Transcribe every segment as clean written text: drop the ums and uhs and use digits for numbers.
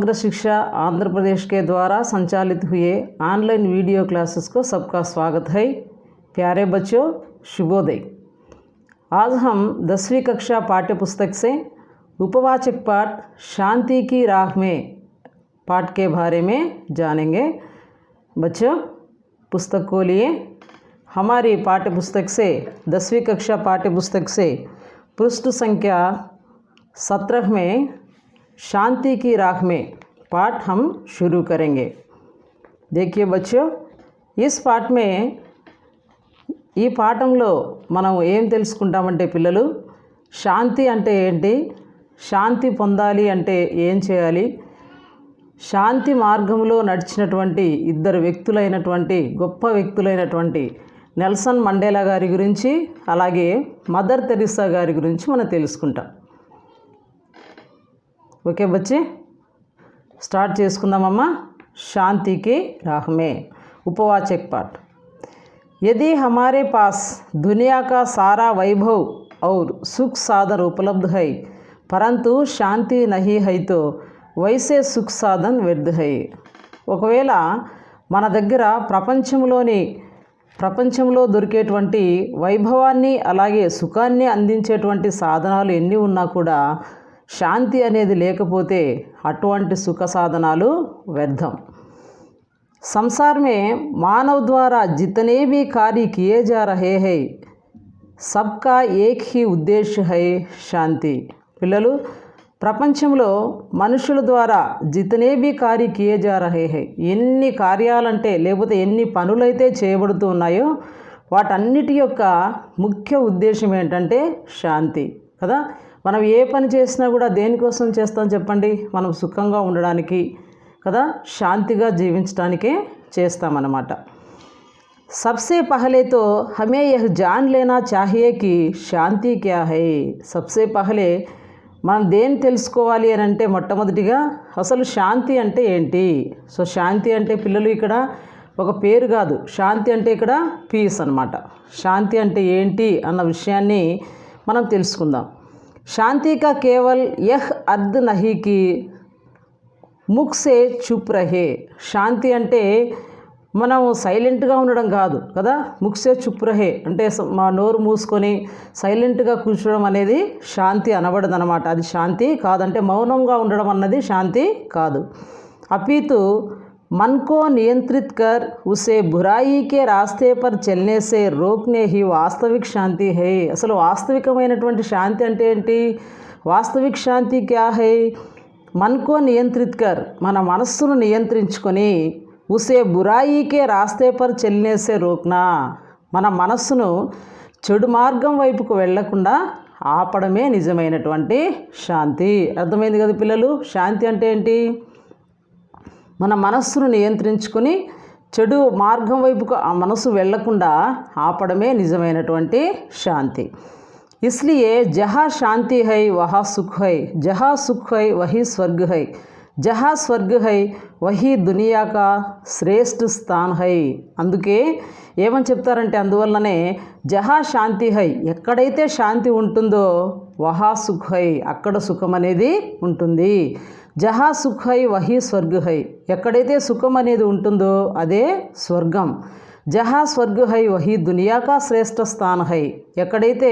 समग्र शिक्षा आंध्र प्रदेश के द्वारा संचालित हुए ऑनलाइन वीडियो क्लासेस को सबका स्वागत है। प्यारे बच्चों, शुभोदय। आज हम 10वीं कक्षा पाठ्य पुस्तक से उपवाचक पाठ शांति की राह में पाठ के बारे में जानेंगे। बच्चों, पुस्तक को लिए हमारी पाठ्य पुस्तक से 10वीं कक्षा पाठ्य पुस्तक से पृष्ठ संख्या 17 में शांति की राह में पाठ हम शुरू करेंगे। देखिए बच्चों, इस पाठ में ఈ పాఠంలో మనం ఏం తెలుసుకుంటామంటే పిల్లలు, శాంతి అంటే ఏంటి, శాంతి పొందాలి అంటే ఏం చేయాలి, శాంతి మార్గంలో నడిచినటువంటి ఇద్దరు వ్యక్తులైనటువంటి గొప్ప వ్యక్తులైనటువంటి నెల్సన్ మండేలా గారి గురించి అలాగే మదర్ తెరిసా గారి గురించి మనం తెలుసుకుంటాం। ओके बच्चे, स्टार्ट చేసుకుందామమ్మా। शांति के राह में उपवाचक पाठ। यदि हमारे पास दुनिया का सारा वैभव और सुख साधन उपलब्ध है परंतु शांति नहीं है तो वैसे सुख साधन व्यर्थ है। ఒకవేళ మన దగ్గర ప్రపంచంలో దొరికేటువంటి వైభవాన్ని అలాగే సుఖాన్ని అందించేటువంటి సాధనాలు ఎన్ని ఉన్నా కూడా శాంతి అనేది లేకపోతే అటువంటి సుఖ సాధనాలు వ్యర్థం। संसार में मानव द्वारा जितने भी कार्य किए जा रहे हैं सबका एक ही उद्देश्य है शांति। పిల్లలు, ప్రపంచంలో మనుషుల ద్వారా జితనే బి కార్య కియే జా రహే హై, ఎన్ని కార్యాలంటే లేకపోతే ఎన్ని పనులైతే చేయబడుతూ ఉన్నాయో వాటన్నిటి యొక్క ముఖ్య ఉద్దేశం ఏంటంటే శాంతి కదా। మనం ఏ పని చేసినా కూడా దేనికోసం చేస్తాం చెప్పండి? మనం సుఖంగా ఉండడానికి కదా, శాంతిగా జీవించడానికే చేస్తామన్నమాట। सबसे पहले तो हमें यह जान लेना चाहिए कि शांति क्या है। सबसे पहले మనం దేన్ని తెలుసుకోవాలి అని అంటే మొట్టమొదటిగా అసలు శాంతి అంటే ఏంటి। సో శాంతి అంటే పిల్లలు ఇక్కడ ఒక పేరు కాదు, శాంతి అంటే ఇక్కడ పీస్ అన్నమాట। శాంతి అంటే ఏంటి అన్న విషయాన్ని మనం తెలుసుకుందాం। शांति का केवल यह अर्थ नहीं कि मुख से चुप रहे। శాంతి అంటే మనం సైలెంట్గా ఉండడం కాదు కదా। ముఖ్ సే చుప్ రహే అంటే మా నోరు మూసుకొని సైలెంట్గా కూర్చోవడం అనేది శాంతి అనబడదు అనమాట। అది శాంతి కాదంటే మౌనంగా ఉండడం అన్నది శాంతి కాదు। అపితు मन को नियंत्रित कर उसे बुराई के रास्ते पर चलने से रोकने ही वास्तविक शांति है। అసలు వాస్తవికమైనటువంటి శాంతి అంటే ఏంటి? వాస్తవిక శాంతి क्या है? मन को नियंत्रित कर, మన మనస్సును నియంత్రించుకొని उसे बुराई के रास्ते पर चलने से रोकना, మన మనస్సును చెడు మార్గం వైపుకు వెళ్లకుండా ఆపడమే నిజమైనటువంటి శాంతి। అర్థమైంది కదా పిల్లలు? శాంతి అంటే ఏంటి? మన మనస్సును నియంత్రించుకొని చెడు మార్గం వైపుకు ఆ మనసు వెళ్లకుండా ఆపడమే నిజమైనటువంటి శాంతి। इसलिए जहाँ शांति है वहाँ सुख है, जहाँ सुख है वही स्वर्ग है, जहाँ स्वर्ग है वही दुनिया का శ్రేష్ఠ స్థాన్ है। అందుకే ఏమని చెప్తారంటే అందువల్లనే జహా శాంతి హై, ఎక్కడైతే శాంతి ఉంటుందో వహా సుఖ్ హై, అక్కడ సుఖం అనేది ఉంటుంది। జహా సుఖ్ హై వహీ స్వర్గ్ హై, ఎక్కడైతే సుఖం అనేది ఉంటుందో అదే స్వర్గం। జహా స్వర్గ్ హై వహీ దునియా కా శ్రేష్ఠ స్థాన్ హై, ఎక్కడైతే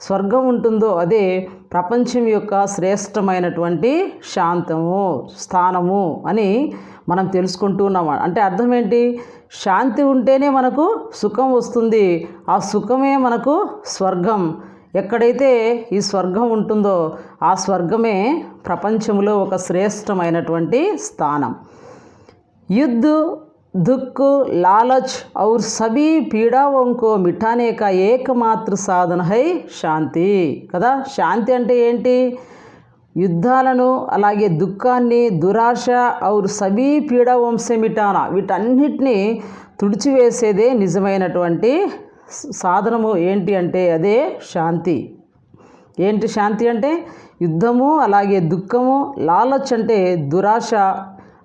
స్వర్గం ఉంటుందో అదే ప్రపంచం యొక్క శ్రేష్టమైనటువంటి శాంతము స్థానము అని మనం తెలుసుకుంటూ ఉన్నాం। అంటే అర్థం ఏంటి? శాంతి ఉంటేనే మనకు సుఖం వస్తుంది, ఆ సుఖమే మనకు స్వర్గం। ఎక్కడైతే ఈ స్వర్గం ఉంటుందో ఆ స్వర్గమే ప్రపంచంలో ఒక శ్రేష్టమైనటువంటి స్థానం। युद्ध, दुख, लालच और सभी पीड़ाओं को मिटाने का एकमात्र साधन है शांति కదా। శాంతి అంటే ఏంటి? యుద్ధాలను అలాగే దుఃఖాన్ని, దురాశ और सभी पीड़ाओं से मिटाना, వీటన్నిటిని తుడిచివేసేదే నిజమైనటువంటి సాధనము ఏంటి అంటే అదే శాంతి। ఏంటి శాంతి అంటే? యుద్ధము అలాగే దుఃఖము, లాలచ్ అంటే దురాశ,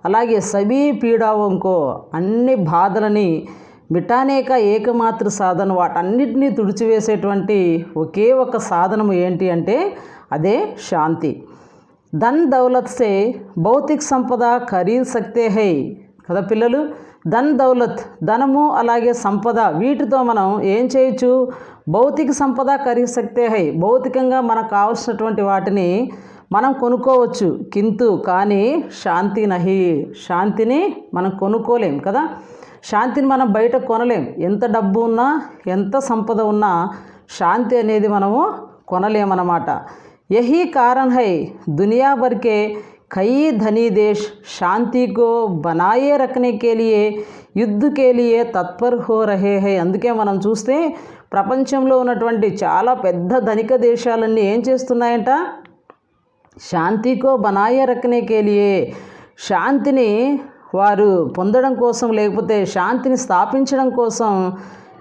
అలాగే సభీ పీడావంకో అన్ని బాధలని మిటానే కా ఏకమాత్ర సాధన, వాటన్నిటినీ తుడిచివేసేటువంటి ఒకే ఒక సాధనము ఏంటి అంటే అదే శాంతి। ధన్ దౌలత్ సే భౌతిక సంపద ఖరీద్ సక్తే హై కదా పిల్లలు. ధన్ దౌలత్ ధనము అలాగే సంపద వీటితో మనం ఏం చేయొచ్చు, భౌతిక సంపద ఖరీద్ సక్తే హై భౌతికంగా మనకు కావాల్సినటువంటి వాటిని మనం కొనుక్కోవచ్చు. కింతు కానీ శాంతి నహి శాంతిని మనం కొనుక్కోలేం కదా. శాంతిని మనం బయట కొనలేం. ఎంత డబ్బు ఉన్నా ఎంత సంపద ఉన్నా శాంతి అనేది మనము కొనలేమన్నమాట. యహీ కారణ్ హై దునియా భర్ के कई धनी देश शांति को बनाए रखने के लिए युद्ध के लिए तत्पर हो रहे हैं. అందుకే మనం చూస్తే ప్రపంచంలో ఉన్నటువంటి చాలా పెద్ద ధనిక దేశాలన్నీ ఏం చేస్తున్నాయంట, శాంతికో బనాయే రఖనే కే లియే శాంతిని వారు పొందడం కోసం లేకపోతే శాంతిని స్థాపించడం కోసం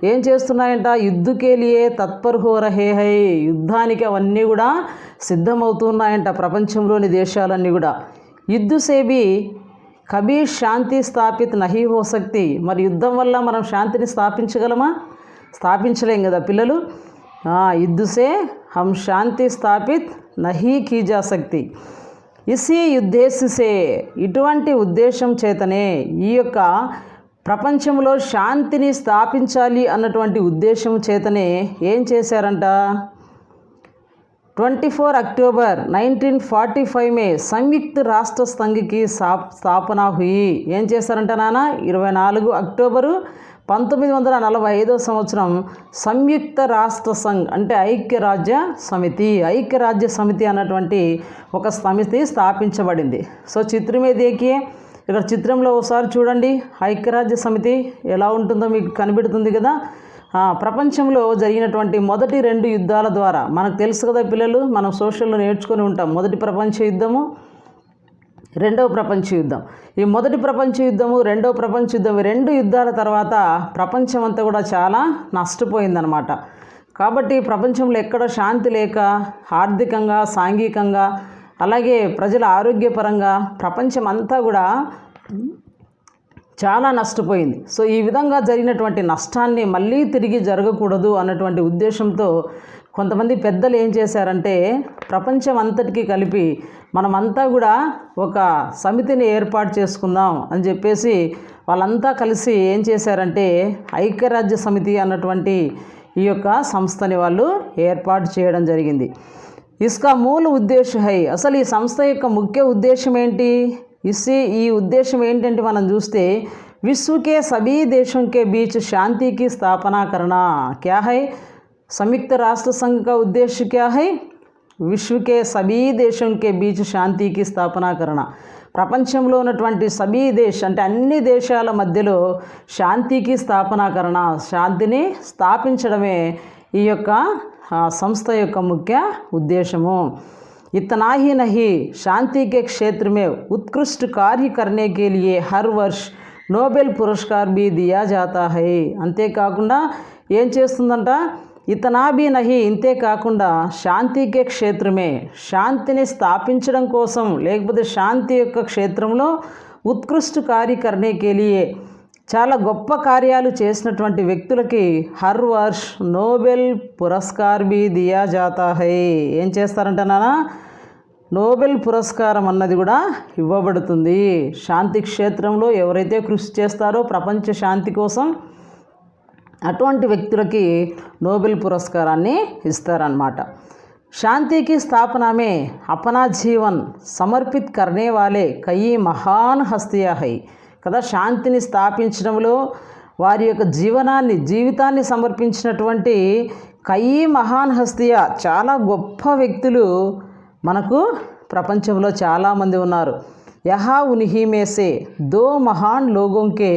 ఏం చేస్తున్నాయంట, యుద్ధకే లియే తత్పర్ హో రహే హై యుద్ధానికి అవన్నీ కూడా సిద్ధమవుతున్నాయంట ప్రపంచంలోని దేశాలన్నీ కూడా. యుద్ధ సేబి కభీ శాంతి స్థాపిత్ నహీ హో సక్తి మరి యుద్ధం వల్ల మనం శాంతిని స్థాపించగలమా, స్థాపించలేం కదా పిల్లలు. యుద్ధ సే హమ్ శాంతి స్థాపిత్ నహీ కీ జా సక్తి. ఇసి ఉద్దేశ్య సే ఇటువంటి ఉద్దేశం చేతనే ఈ యొక్క ప్రపంచంలో శాంతిని స్థాపించాలి అన్నటువంటి ఉద్దేశం చేతనే ఏం చేశారంట, 24 अक्टूबर 1945 में సంయుక్త రాష్ట్ర సంఘకి స్థాపన హుయి. ఏం చేశారంట నాన్న, 24 అక్టోబరు 1945 సంవత్సరం సంయుక్త రాష్ట్ర సంఘ్ అంటే ఐక్యరాజ్య సమితి అన్నటువంటి ఒక సమితి స్థాపించబడింది. సో చిత్రమే దేకియే ఇక్కడ చిత్రంలో ఒకసారి చూడండి ఐక్యరాజ్య సమితి ఎలా ఉంటుందో మీకు కనిపెడుతుంది కదా. ప్రపంచంలో జరిగినటువంటి మొదటి 2 యుద్ధాల ద్వారా మనకు తెలుసు కదా పిల్లలు, మనం సోషల్లో నేర్చుకొని ఉంటాం. మొదటి ప్రపంచ యుద్ధము, రెండవ ప్రపంచ యుద్ధం. ఈ మొదటి ప్రపంచ యుద్ధము, రెండవ ప్రపంచ యుద్ధం, 2 యుద్ధాల తర్వాత ప్రపంచం అంతా కూడా చాలా నష్టపోయిందనమాట. కాబట్టి ప్రపంచంలో ఎక్కడ శాంతి లేక ఆర్థికంగా సాంఘికంగా అలాగే ప్రజల ఆరోగ్యపరంగా ప్రపంచం అంతా కూడా చాలా నష్టపోయింది. సో ఈ విధంగా జరిగినటువంటి నష్టాన్ని మళ్ళీ తిరిగి జరగకూడదు అన్నటువంటి ఉద్దేశంతో కొంతమంది పెద్దలు ఏం చేశారంటే ప్రపంచం అంతటికీ కలిపి మనమంతా కూడా ఒక సమితిని ఏర్పాటు చేసుకుందాం అని చెప్పేసి వాళ్ళంతా కలిసి ఏం చేశారంటే ఐక్యరాజ్య సమితి అన్నటువంటి ఈ యొక్క సంస్థని వాళ్ళు ఏర్పాటు చేయడం జరిగింది. ఇస్కా మూల ఉద్దేశం హై అసలు ఈ సంస్థ యొక్క ముఖ్య ఉద్దేశం ఏంటి, ఈ ఉద్దేశం ఏంటంటే మనం చూస్తే విశ్వకే సభీ దేశం కే బీచ్ శాంతి की स्थापना करना क्या है. संयुक्त राष्ट्र संघ का उद्देश्य क्या है, विश्व के सभी देशों के बीच शांति की स्थापना करना. ప్రపంచంలో ఉన్నటువంటి సభీ దేశ్ అంటే అన్ని దేశాల మధ్యలో శాంతికి స్థాపనాకరణ శాంతిని స్థాపించడమే ఈ యొక్క సంస్థ యొక్క ముఖ్య ఉద్దేశము. इतना ही नहीं शांति के क्षेत्र में उत्कृष्ट कार्य करने के लिए हर वर्ष నోబెల్ పురస్కార్ भी दिया जाता है. అంతేకాకుండా ఏం చేస్తుందంట, ఇతనా భీ నహి ఇంతే కాకుండా శాంతికే క్షేత్రమే శాంతిని స్థాపించడం కోసం లేకపోతే శాంతి యొక్క క్షేత్రంలో ఉత్కృష్ట కార్య కర్నే కే లియే చాలా గొప్ప కార్యాలు చేసినటువంటి వ్యక్తులకి హర్ వర్ష్ నోబెల్ పురస్కార్ భీ దియా జాతా హై. ఏం చేస్తారంట నాన్న, నోబెల్ పురస్కారం అన్నది కూడా ఇవ్వబడుతుంది. శాంతి క్షేత్రంలో ఎవరైతే కృషి చేస్తారో ప్రపంచ శాంతి కోసం అటువంటి వ్యక్తులకి నోబెల్ పురస్కారాన్ని ఇస్తారన్నమాట. శాంతి की स्थापना में अपना जीवन समर्पित करने वाले कई महान हस्तियां है కదా. శాంతిని స్థాపించడంలో వారి యొక్క జీవితాన్ని సమర్పించినటువంటి కయి మహాన్ హస్తియా చాలా గొప్ప వ్యక్తులు మనకు ప్రపంచంలో చాలామంది ఉన్నారు. యహా ఉన్హీ మే సే దో మహాన్ లోగోం కే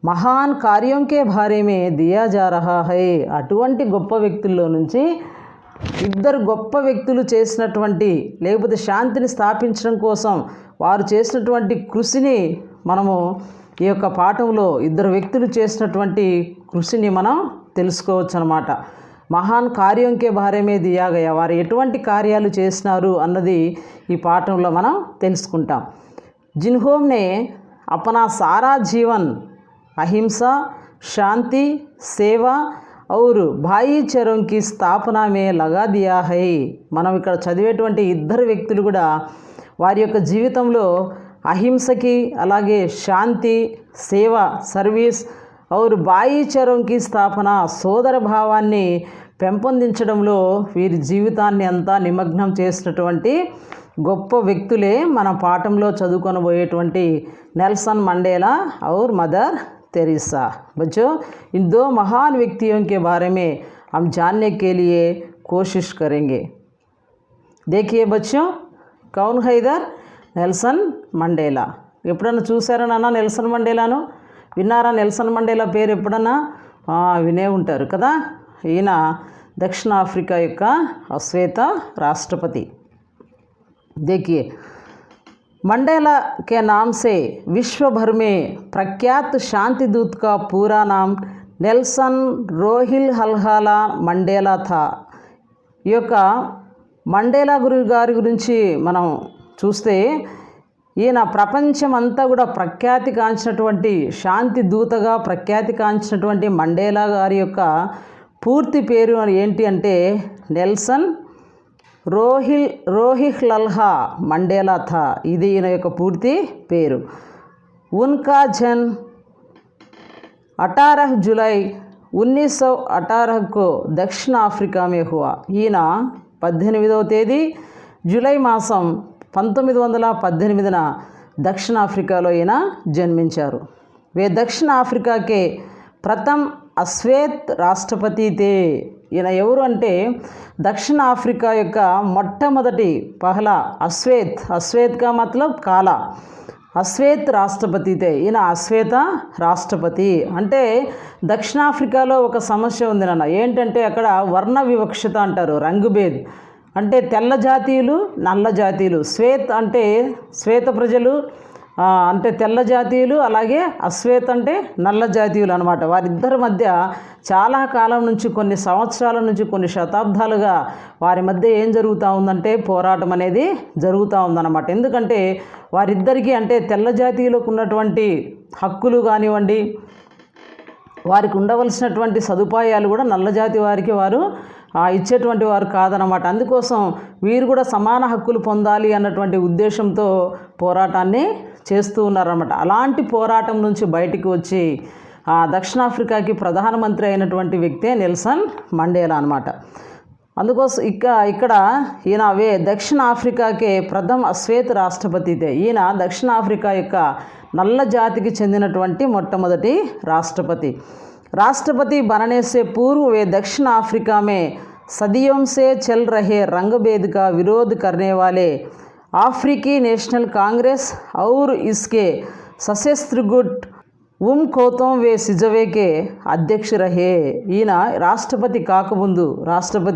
మహాన్ కార్యం కే బారే మే దియా జా రహా హై. అటువంటి గొప్ప వ్యక్తుల్లో నుంచి 2 గొప్ప వ్యక్తులు చేసినటువంటి లేకపోతే శాంతిని స్థాపించడం కోసం వారు చేసినటువంటి కృషిని మనము ఈ యొక్క పాఠంలో 2 వ్యక్తులు చేసినటువంటి కృషిని మనం తెలుసుకోవచ్చు అన్నమాట. మహాన్ కార్యంకే బారేమే దియా గయా వారు ఎటువంటి కార్యాలు చేసినారు అన్నది ఈ పాఠంలో మనం తెలుసుకుంటాం. జిన్హోమ్నే అపనా సారా జీవన్ అహింస శాంతి సేవ और भाईचारों స్థాపన మే లగా దియా హై. మనం ఇక్కడ చదివేటువంటి 2 వ్యక్తులు కూడా వారి యొక్క జీవితంలో అహింసకి అలాగే శాంతి, సేవ, సర్వీస్ और భాయిచారంకి స్థాపన, సోదర భావాన్ని పెంపొందించడంలో వీరి జీవితాన్ని అంతా నిమగ్నం చేసినటువంటి గొప్ప వ్యక్తులే మన పాఠంలో చదువుకొనబోయేటువంటి నెల్సన్ మండేలా और मदर तेरेसा। बच्चों, इन दो महान व्यक्तियों के बारे में हम जानने के लिए कोशिश करेंगे। देखिए बच्चों, कौन है इधर? Nelson Mandela. ఎప్పుడన్నా చూసారా నాన్న నెల్సన్ మండేలాను? విన్నారా నెల్సన్ మండేలా పేరు ఎప్పుడన్నా? వినే ఉంటారు కదా। ఈయన దక్షిణాఫ్రికా యొక్క శ్వేత రాష్ట్రపతి। देखिए, मंडेला के नाम से विश्व भर में प्रख्यात शांति दूत का पूरा नाम नेल्सन रोहिल हलहाला मंडेला था। ఈ యొక్క మండేలా గారి గురించి మనం చూస్తే ఈయన ప్రపంచమంతా కూడా ప్రఖ్యాతి కాంచినటువంటి శాంతి దూతగా ప్రఖ్యాతి కాంచినటువంటి మండేలా గారి యొక్క పూర్తి పేరు ఏంటి అంటే నెల్సన్ రోహిల్హల్లా మండేలా థా। ఇది ఈయన యొక్క పూర్తి పేరు। ఉన్కా జన్ 18 जुलाई 1918 को దక్షిణ అఫ్రికా మే హువా। ఈయన 18వ తేదీ జూలై మాసం 1918న దక్షిణాఫ్రికాలో ఈయన జన్మించారు। వే దక్షిణ అఫ్రికాకే ప్రథమ అశ్వేత్ రాష్ట్రపతి తే। ఈయన ఎవరు అంటే దక్షిణ ఆఫ్రికా యొక్క మొట్టమొదటి పహలా అశ్వేత్ కా మతలబ్ కాలా, అశ్వేత్ రాష్ట్రపతి తే। ఈయన అశ్వేత రాష్ట్రపతి అంటే దక్షిణాఫ్రికాలో ఒక సమస్య ఉంది నాన్న, ఏంటంటే అక్కడ వర్ణ వివక్షత అంటారు, రంగుభేద్ అంటే తెల్ల జాతీయులు, నల్ల జాతీయులు, అంటే శ్వేత ప్రజలు అంటే తెల్ల జాతీయులు, అలాగే అశ్వేత అంటే నల్ల జాతీయులు అనమాట। వారిద్దరి మధ్య చాలా కాలం నుంచి, కొన్ని సంవత్సరాల నుంచి, కొన్ని శతాబ్దాలుగా వారి మధ్య ఏం జరుగుతూ ఉందంటే పోరాటం అనేది జరుగుతూ ఉందన్నమాట। ఎందుకంటే వారిద్దరికీ అంటే తెల్ల జాతీయులకు ఉన్నటువంటి హక్కులు కానివ్వండి, వారికి ఉండవలసినటువంటి సదుపాయాలు కూడా నల్ల జాతి వారికి వారు ఇచ్చేటువంటి వారు కాదనమాట। అందుకోసం వీరు కూడా సమాన హక్కులు పొందాలి అన్నటువంటి ఉద్దేశంతో పోరాటాన్ని చేస్తూ ఉన్నారన్నమాట। అలాంటి పోరాటం నుంచి బయటికి వచ్చి దక్షిణాఫ్రికాకి ప్రధానమంత్రి అయినటువంటి వ్యక్తే నెల్సన్ మండేలా అనమాట। అందుకోసం ఇక్కడ ఈయన దక్షిణ ఆఫ్రికాకే ప్రథమ అశ్వేత రాష్ట్రపతి తే। ఈయన దక్షిణాఫ్రికా యొక్క నల్ల జాతికి చెందినటువంటి మొట్టమొదటి राष्ट्रपति बनने से पूर्व वे दक्षिण अफ्रीका में सदियों से चल रहे रंगभेद का विरोध करने वाले अफ्रीकी नेशनल कांग्रेस और इसके सशस्त्र गुट कोतों वे सिजवे के अध्यक्ष रहे। ఈయన రాష్ట్రపతి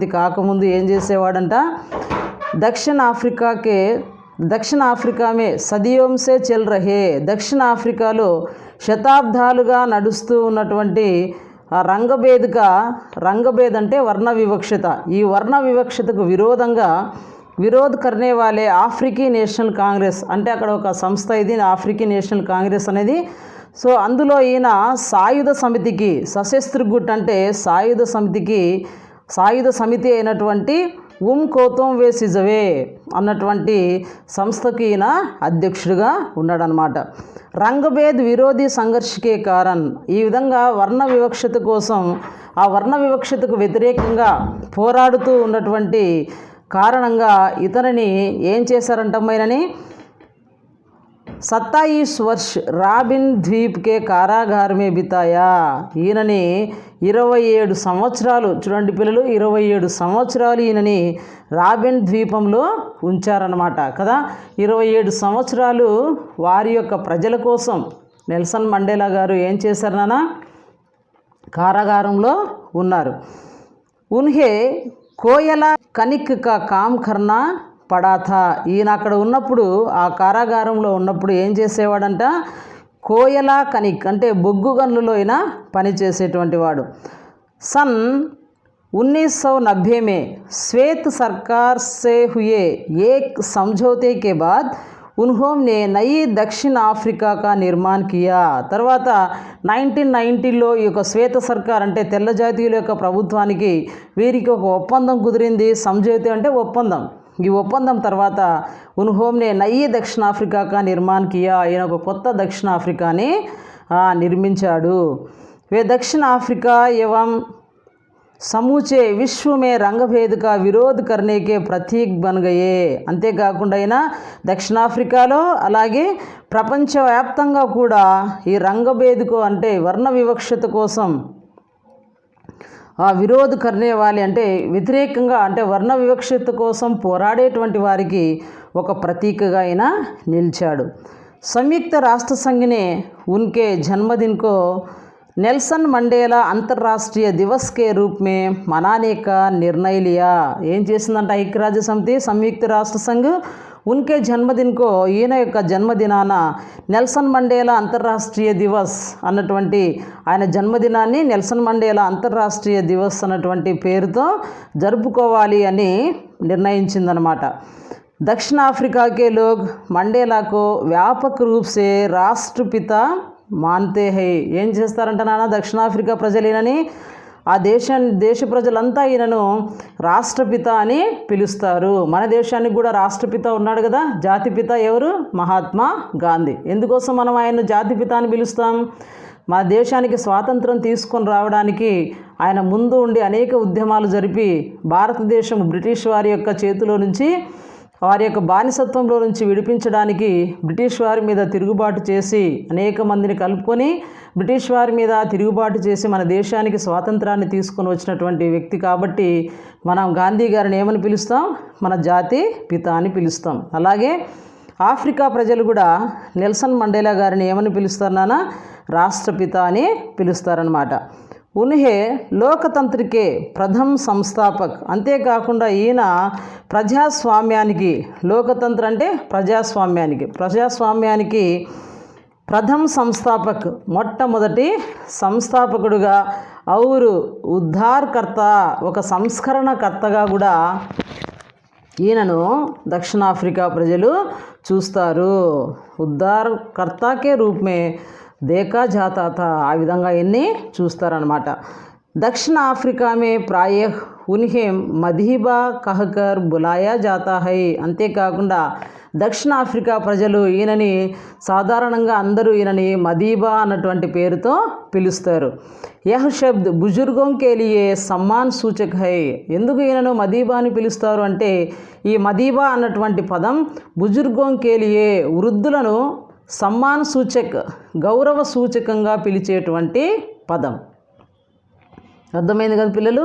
కాకముందు ఏం చేసేవాడంట, దక్షిణ ఆఫ్రికా మే సదియోం సే చల్ రహే, దక్షిణ ఆఫ్రికాలో శతాబ్దాలుగా నడుస్తూ ఉన్నటువంటి రంగభేద్ అంటే వర్ణ వివక్షత, ఈ వర్ణ వివక్షతకు విరోధ్ కర్నే వాలే ఆఫ్రికీ నేషనల్ కాంగ్రెస్ అంటే అక్కడ ఒక సంస్థ, ఇది ఆఫ్రికీ నేషనల్ కాంగ్రెస్ అనేది। సో అందులో ఈయన సాయుధ సమితికి, సశస్త్ర గుట్ అంటే సాయుధ సమితి అయినటువంటి కోతం వే సిజవే అన్నటువంటి సంస్థకి ఈయన అధ్యక్షుడిగా ఉన్నాడనమాట। రంగభేద్ విరోధి సంఘర్షకే కారణ్, ఈ విధంగా వర్ణ వివక్షత కోసం, ఆ వర్ణ వివక్షతకు వ్యతిరేకంగా పోరాడుతూ ఉన్నటువంటి కారణంగా ఇతనిని ఏం చేశారంటమ్మైనని 27 वर्ष రాబిన్ ద్వీప్ కే కారాగార్ మే బితాయా। ఈయనని 27 సంవత్సరాలు, చూడండి పిల్లలు, 27 సంవత్సరాలు ఈయనని రాబిన్ ద్వీపంలో ఉంచారన్నమాట కదా। 27 సంవత్సరాలు వారి యొక్క ప్రజల కోసం నెల్సన్ మండేలా గారు ఏం చేశారు నాన్న, కారాగారంలో ఉన్నారు। ఉన్హే కోయలా కనిక్ కా కామ్ కర్నా పడాథా। ఈయన అక్కడ ఉన్నప్పుడు, ఆ కారాగారంలో ఉన్నప్పుడు ఏం చేసేవాడంట, కోయలా కనిక్ అంటే బొగ్గు గనులలో ఈయన పనిచేసేటువంటి వాడు। सन 1990 में श्वेत सरकार से हुए एक समझौते के बाद उन्होंने नई दक्षिण अफ्रीका का निर्माण किया। తర్వాత 1990లో ఈ యొక్క శ్వేత సర్కార్ అంటే తెల్ల జాతీయుల యొక్క ప్రభుత్వానికి వీరికి ఒక ఒప్పందం కుదిరింది। సంజోతే అంటే ఒప్పందం, ఈ ఒప్పందం తర్వాత ఉన్హోమ్నే నయీ దక్షిణాఫ్రికా కా నిర్మాణ్ కియా, ఆయన ఒక కొత్త దక్షిణాఫ్రికాని నిర్మించాడు. వే దక్షిణాఫ్రికా एवं సమూచే విశ్వమే రంగభేద్ కా విరోధ్ కర్నేకే ప్రతీక్ బన్ గయే. అంతేకాకుండా అయినా దక్షిణాఫ్రికాలో అలాగే ప్రపంచవ్యాప్తంగా కూడా ఈ రంగభేద్కు అంటే వర్ణ వివక్షత కోసం విరోధ్ కర్నే వాలి అంటే వ్యతిరేకంగా అంటే వర్ణ వివక్షత కోసం పోరాడేటువంటి వారికి ఒక ప్రతీకగా ఆయన నిలిచాడు. సంయుక్త రాష్ట్ర సంఘ్ నే ఉన్కే జన్మదిన్ కో नेल्सन मंडेला अंतर्राष्ट्रीय दिवस के रूप में मनाने का निर्णय लिया. ఏం చేసిందంట ఐక్యరాజ్య సమితి సంయుక్త రాష్ట్ర సంఘ్ ఉన్కే జన్మదిన్ కో ఈయన యొక్క జన్మదినాన నెల్సన్ మండేలా అంతర్రాష్ట్రీయ దివస్ అన్నటువంటి ఆయన జన్మదినాన్ని నెల్సన్ మండేలా అంతర్రాష్ట్రీయ దివస్ అన్నటువంటి పేరుతో జరుపుకోవాలి అని నిర్ణయించిందనమాట. దక్షిణాఫ్రికా కే లోగ్ మండేలా కో వ్యాపక రూప్ సే రాష్ట్రపిత మాన్తే హై. ఏం చేస్తారంట నాన్న దక్షిణాఫ్రికా ప్రజలేనని ఆ దేశ ప్రజలంతా ఈయనను రాష్ట్రపిత అని పిలుస్తారు. మన దేశానికి కూడా రాష్ట్రపిత ఉన్నాడు కదా, జాతిపిత ఎవరు? మహాత్మా గాంధీ. ఎందుకోసం మనం ఆయన్ను జాతిపిత అని పిలుస్తాం? మన దేశానికి స్వాతంత్రం తీసుకొని రావడానికి ఆయన ముందు ఉండి అనేక ఉద్యమాలు జరిపి భారతదేశం బ్రిటిష్ వారి యొక్క చేతిలో నుంచి వారి యొక్క బానిసత్వంలో నుంచి విడిపించడానికి బ్రిటిష్ వారి మీద తిరుగుబాటు చేసి అనేక మందిని కలుపుకొని బ్రిటిష్ వారి మీద తిరుగుబాటు చేసి మన దేశానికి స్వాతంత్రాన్ని తీసుకొని వచ్చినటువంటి వ్యక్తి కాబట్టి మనం గాంధీ గారిని ఏమని పిలుస్తాం? మన జాతి పిత అని పిలుస్తాం. అలాగే ఆఫ్రికా ప్రజలు కూడా నెల్సన్ మండేలా గారిని ఏమని పిలుస్తారు నాన్న? రాష్ట్రపిత అని పిలుస్తారనమాట. ఉన్హే లోకతంత్రికే ప్రథమ్ సంస్థాపక్. అంతేకాకుండా ఈయన ప్రజాస్వామ్యానికి, లోకతంత్ర అంటే ప్రజాస్వామ్యానికి ప్రథమ్ సంస్థాపక్ మొట్టమొదటి సంస్థాపకుడుగా ఔరు ఉద్ధార్కర్త ఒక సంస్కరణకర్తగా కూడా ఈయనను దక్షిణాఫ్రికా ప్రజలు చూస్తారు. ఉద్ధార్కర్తకే రూపమే దేకా జాతా థా, ఆ విధంగా ఎన్ని చూస్తారనమాట. దక్షిణ ఆఫ్రికా మే ప్రాయ ఉన్హే మదీబా కహకర్ బులాయా జాతా హై. అంతేకాకుండా దక్షిణాఫ్రికా ప్రజలు ఈయనని సాధారణంగా అందరూ ఈయనని మదీబా అన్నటువంటి పేరుతో పిలుస్తారు. యహ్ శబ్ద్ బుజుర్గోం కే లియే సమ్మాన్ సూచక్ హై. ఎందుకు ఈయనను మదీబా అని పిలుస్తారు అంటే ఈ మదీబా అన్నటువంటి పదం బుజుర్గోం కే లియే వృద్ధులను సమ్మాన్ సూచక్ గౌరవ సూచకంగా పిలిచేటువంటి పదం. అర్థమైంది కదా పిల్లలు?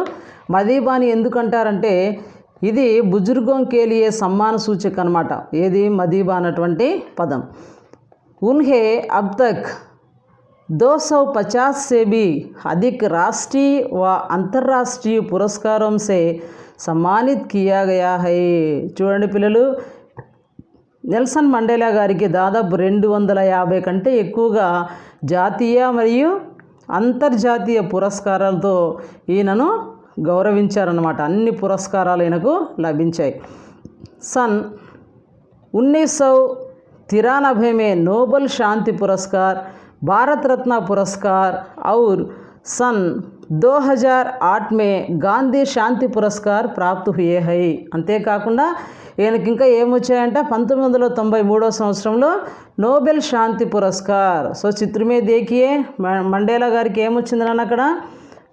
మదీబాని ఎందుకు అంటారంటే ఇది బుజుర్గోం కేలియే సమ్మాన సూచక్ అనమాట. ఏది? మదీబా అన్నటువంటి పదం. ఉన్హే అబ్ తక్ 250 से भी अधिक राष्ट्रीय व अंतर्राष्ट्रीय पुरस्कारों से सम्मानित किया गया है. చూడండి పిల్లలు, నెల్సన్ మండేలా గారికి దాదాపు 250 కంటే ఎక్కువగా జాతీయ మరియు అంతర్జాతీయ పురస్కారాలతో ఈయనను గౌరవించారన్నమాట. అన్ని పురస్కారాలు ఈయనకు లభించాయి. सन 1993 में नोबल शांति पुरस्कार, भारत रत्न पुरस्कार और सन 2008 में గాంధీ శాంతి పురస్కార్ ప్రాప్తు హుయే హై. అంతేకాకుండా ఈయనకి ఇంకా ఏమొచ్చాయంట? 1993 సంవత్సరంలో నోబెల్ శాంతి పురస్కార్. సో చిత్రమే దేకియే మండేలా గారికి ఏమొచ్చింది నాన్న? అక్కడ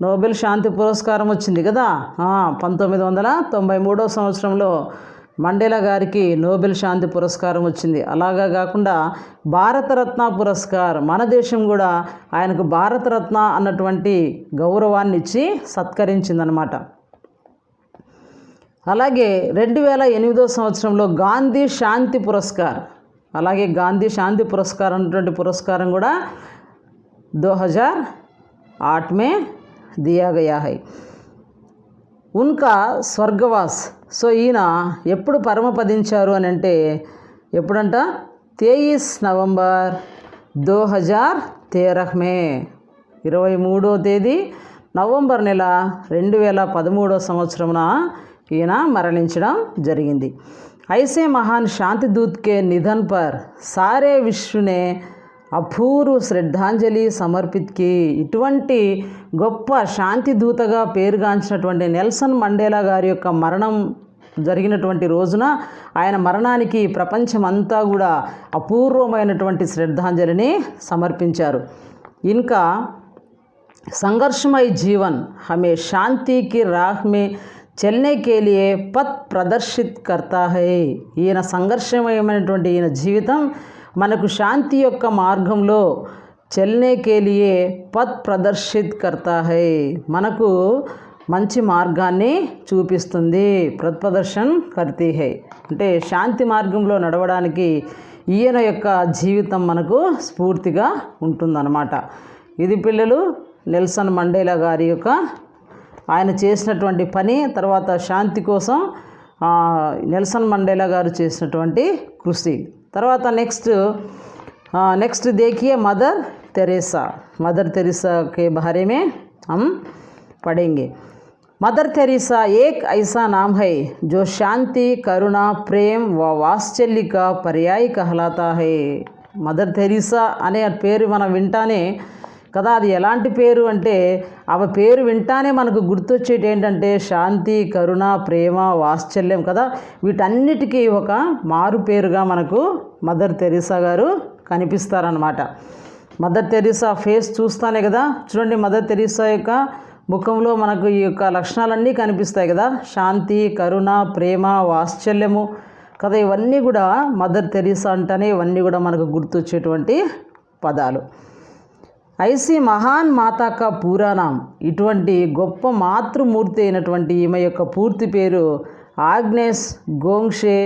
నోబెల్ శాంతి పురస్కారం వచ్చింది కదా. 1993 సంవత్సరంలో మండేలా గారికి నోబెల్ శాంతి పురస్కారం వచ్చింది. అలాగా కాకుండా భారతరత్న పురస్కార్, మన దేశం కూడా ఆయనకు భారతరత్న అన్నటువంటి గౌరవాన్ని ఇచ్చి సత్కరించిందనమాట. అలాగే 2008 సంవత్సరంలో గాంధీ శాంతి పురస్కార్, అలాగే గాంధీ శాంతి పురస్కార్ అన్నటువంటి పురస్కారం కూడా 2008 में दिया गया है. ఉన్కా స్వర్గవాస్. సో ఈయన ఎప్పుడు పరమపదించారు అని అంటే ఎప్పుడంట? 23 నవంబర్ 2013 మే, 23వ తేదీ నవంబర్ నెల 2013 సంవత్సరమున ఈయన మరణించడం జరిగింది. ఐసే మహాన్ శాంతి దూత్ కే నిధన్ పర్ సారే విశ్వనే అపూర్వ శ్రద్ధాంజలి సమర్పిత్కి. ఇటువంటి గొప్ప శాంతి దూతగా పేరుగాంచినటువంటి నెల్సన్ మండేలా గారి యొక్క మరణం జరిగినటువంటి రోజున ఆయన మరణానికి ప్రపంచమంతా కూడా అపూర్వమైనటువంటి శ్రద్ధాంజలిని సమర్పించారు. ఇంకా संघर्षमय जीवन हमें शांति की राह में चलने के लिए पथ प्रदर्शित करता है. ఈయన సంఘర్షమయమైనటువంటి ఈయన జీవితం మనకు శాంతి యొక్క మార్గంలో చల్నే కే లియే పథ్ ప్రదర్శిత్ కర్తా హై, మనకు మంచి మార్గాన్ని చూపిస్తుంది. ప్రదర్శన్ కర్తీ హై అంటే శాంతి మార్గంలో నడవడానికి ఈయన యొక్క జీవితం మనకు స్ఫూర్తిగా ఉంటుందన్నమాట. ఇది పిల్లలు నెల్సన్ మండేలా గారి యొక్క ఆయన చేసినటువంటి పని, తర్వాత శాంతి కోసం నెల్సన్ మండేలా గారు చేసినటువంటి కృషి. తర్వాత నెక్స్ట్ देखिए मदर तेरेसा के बारे में हम पढ़ेंगे. मदर तेरेसा एक ऐसा नाम है जो शांति, करुणा, प्रेम व वात्सल्य का पर्याय कहलाता है. మదర్ తెరీసా అనే పేరు మనం వింటానే కదా, అది ఎలాంటి పేరు అంటే ఆమె పేరు వింటానే మనకు గుర్తొచ్చేటి ఏంటంటే శాంతి, కరుణ, ప్రేమ, వాత్సల్యం కదా. వీటన్నిటికీ ఒక మారు పేరుగా మనకు మదర్ తెరీసా గారు కనిపిస్తారన్నమాట. మదర్ తెరీసా ఫేస్ చూస్తానే కదా, చూడండి మదర్ తెరీసా యొక్క ముఖంలో మనకు ఈ యొక్క లక్షణాలన్నీ కనిపిస్తాయి కదా, శాంతి, కరుణ, ప్రేమ, వాత్సల్యము కదా. ఇవన్నీ కూడా మదర్ తెరీసా అంటేనే ఇవన్నీ కూడా మనకు గుర్తొచ్చేటువంటి పదాలు. ఐసీ మహాన్ మాతాక పూరానాం, ఇటువంటి గొప్ప మాతృమూర్తి అయినటువంటి ఈమె యొక్క పూర్తి పేరు ఆగ్నేస్ గోంగ్షే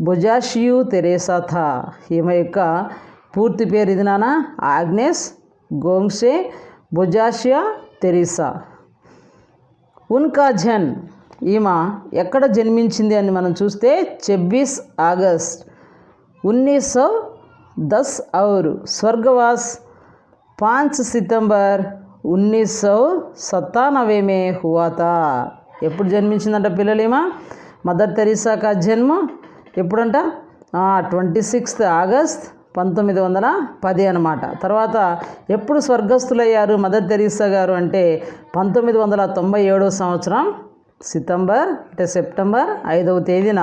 బొజాషియు తెరేసా థా. ఈమె యొక్క పూర్తి పేరు ఇది నాన్న, ఆగ్నేస్ గోంగ్షే బొజాషియా తెరీసా. ఉన్కా జన్, ఈమె ఎక్కడ జన్మించింది అని మనం చూస్తే 26 ఆగస్ట్ 1910 और स्वर्गवास 5 सितंबर 1997 में हुआ था. ఎప్పుడు జన్మించిందంట పిల్లలు ఈమె? మదర్ తెరీసా కా జన్మ ఎప్పుడంట? 26 ఆగస్ట్ 1910 అనమాట. తర్వాత ఎప్పుడు స్వర్గస్థులయ్యారు మదర్ తెరీసా గారు అంటే 1997 సంవత్సరం సెప్టెంబర్ 5వ తేదీన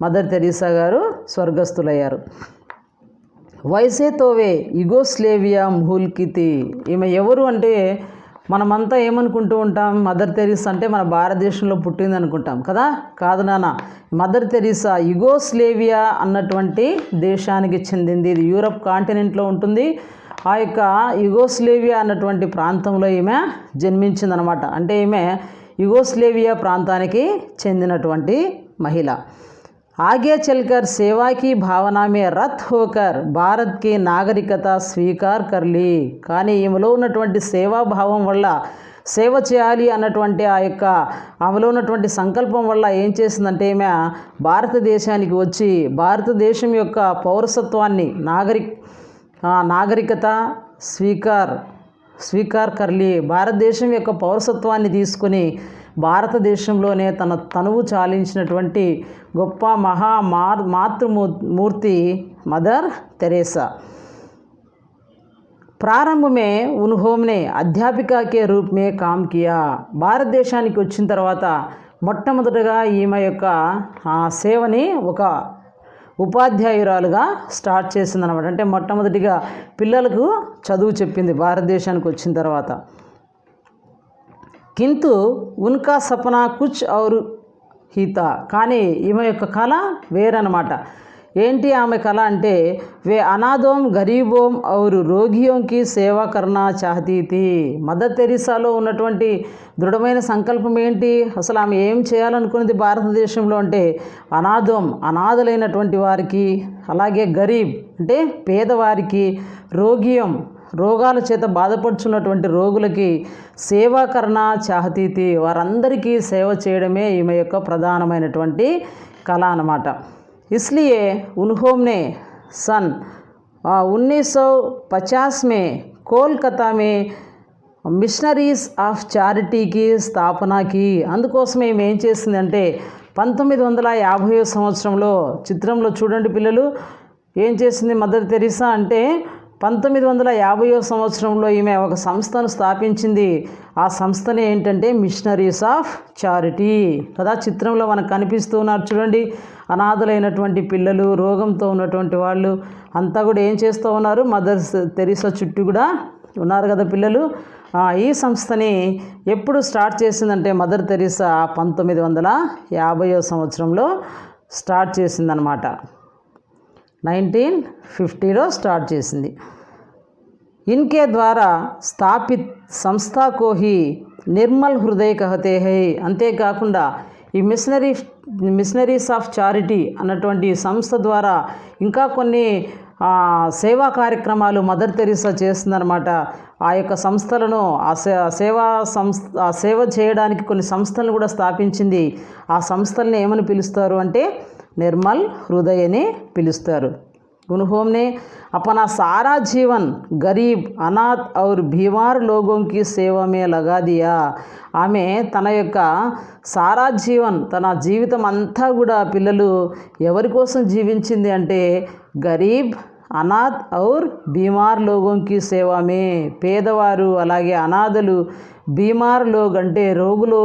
మదర్ తెరీసా గారు స్వర్గస్థులయ్యారు. వైసే తోవే యుగోస్లేవియా మూల్కితి, ఈమె ఎవరు అంటే మనమంతా ఏమనుకుంటూ ఉంటాం, మదర్ తెరీసా అంటే మన భారతదేశంలో పుట్టింది అనుకుంటాం కదా. కాదు నాన్న, మదర్ తెరీసా యుగోస్లేవియా అన్నటువంటి దేశానికి చెందింది. ఇది యూరప్ కాంటినెంట్లో ఉంటుంది. ఆ యొక్క యుగోస్లేవియా అన్నటువంటి ప్రాంతంలో ఈమె జన్మించిందనమాట. అంటే ఈమె యుగోస్లేవియా ప్రాంతానికి చెందినటువంటి మహిళ. आगे चलकर सेवा की भावना में रत होकर भारत की नागरिकता स्वीकार कर ली. కానీ ఈమెలో ఉన్నటువంటి సేవాభావం వల్ల సేవ చేయాలి అన్నటువంటి ఆ యొక్క ఆమెలో ఉన్నటువంటి సంకల్పం వల్ల ఏం చేసిందంటే ఈమె భారతదేశానికి వచ్చి భారతదేశం యొక్క పౌరసత్వాన్ని నాగరికత స్వీకార్ కర్లీ, భారతదేశం యొక్క పౌరసత్వాన్ని తీసుకుని భారతదేశంలోనే తన తనువు చాలించినటువంటి గొప్ప మాతృమూర్తి మదర్ తెరేసా. प्रारंभ में उन्होंने अध्यापिका के रूप में काम किया. భారతదేశానికి వచ్చిన తర్వాత మొట్టమొదటగా ఈమె యొక్క సేవని ఒక ఉపాధ్యాయురాలుగా స్టార్ట్ చేసిందనమాట. అంటే మొట్టమొదటిగా పిల్లలకు చదువు చెప్పింది భారతదేశానికి వచ్చిన తర్వాత. కింతు ఉన్కా సపనా కుచ్ ఔర్ హీతా, కానీ ఈమె యొక్క కళ వేరనమాట. ఏంటి ఆమె కళ అంటే వే అనాథోం గరీబోం ఔర్ రోగియోంకి సేవ కర్నా చాహతీ థీ. మదర్ తెరీసాలో ఉన్నటువంటి దృఢమైన సంకల్పం ఏంటి, అసలు ఆమె ఏం చేయాలనుకున్నది భారతదేశంలో అంటే అనాథలైనటువంటి వారికి, అలాగే గరీబ్ అంటే పేదవారికి, రోగాల చేత బాధపడుచున్నటువంటి రోగులకి సేవాకరణ చాహతీతి, వారందరికీ సేవ చేయడమే ఈమె యొక్క ప్రధానమైనటువంటి కళ అన్నమాట. इसलिए उन्होंने सन 1950 में కోల్కతా में మిషనరీస్ ఆఫ్ చారిటీకి స్థాపనకి. అందుకోసమే ఈమె ఏం చేసిందంటే 1950 సంవత్సరంలో, చిత్రంలో చూడండి పిల్లలు, ఏం చేసింది మదర్ తెరీసా అంటే 1950వ సంవత్సరంలో ఈమె ఒక సంస్థను స్థాపించింది. ఆ సంస్థనే ఏంటంటే మిషనరీస్ ఆఫ్ చారిటీ కదా. చిత్రంలో మనకు కనిపిస్తూ ఉన్నారు చూడండి. అనాథలైనటువంటి పిల్లలు, రోగంతో ఉన్నటువంటి వాళ్ళు అంతా కూడా ఏం చేస్తూ ఉన్నారు, మదర్ తెరీసా చుట్టూ కూడా ఉన్నారు కదా పిల్లలు. ఈ సంస్థని ఎప్పుడు స్టార్ట్ చేసిందంటే మదర్ తెరీసా 1950వ సంవత్సరంలో స్టార్ట్ చేసిందనమాట. 1950లో స్టార్ట్ చేసింది. इनके द्वारा స్థాపిత్ సంస్థ को ही నిర్మల్ హృదయ कहते हैं. అంతేకాకుండా ఈ మిషనరీస్ ఆఫ్ చారిటీ అన్నటువంటి సంస్థ ద్వారా ఇంకా కొన్ని సేవా కార్యక్రమాలు మదర్ తెరీసా చేస్తుందన్నమాట. ఆ యొక్క సంస్థలను సేవ చేయడానికి కొన్ని సంస్థలను కూడా స్థాపించింది. ఆ సంస్థలను ఏమని పిలుస్తారు అంటే నిర్మల్ హృదయ్ అని పిలుస్తారు. उन्होंने अपना सारा जीवन गरीब, अनाथ और बीमार लोगों की सेवा में लगा दिया. ఆమె తన యొక్క సారా జీవన్, తన జీవితం అంతా కూడా పిల్లలు ఎవరి కోసం జీవించింది అంటే గరీబ్, అనాథ్ ఔర్ బీమార్ లోగోంకి సేవామే, పేదవారు అలాగే అనాథలు, బీమార్ లోగ్ అంటే రోగులు,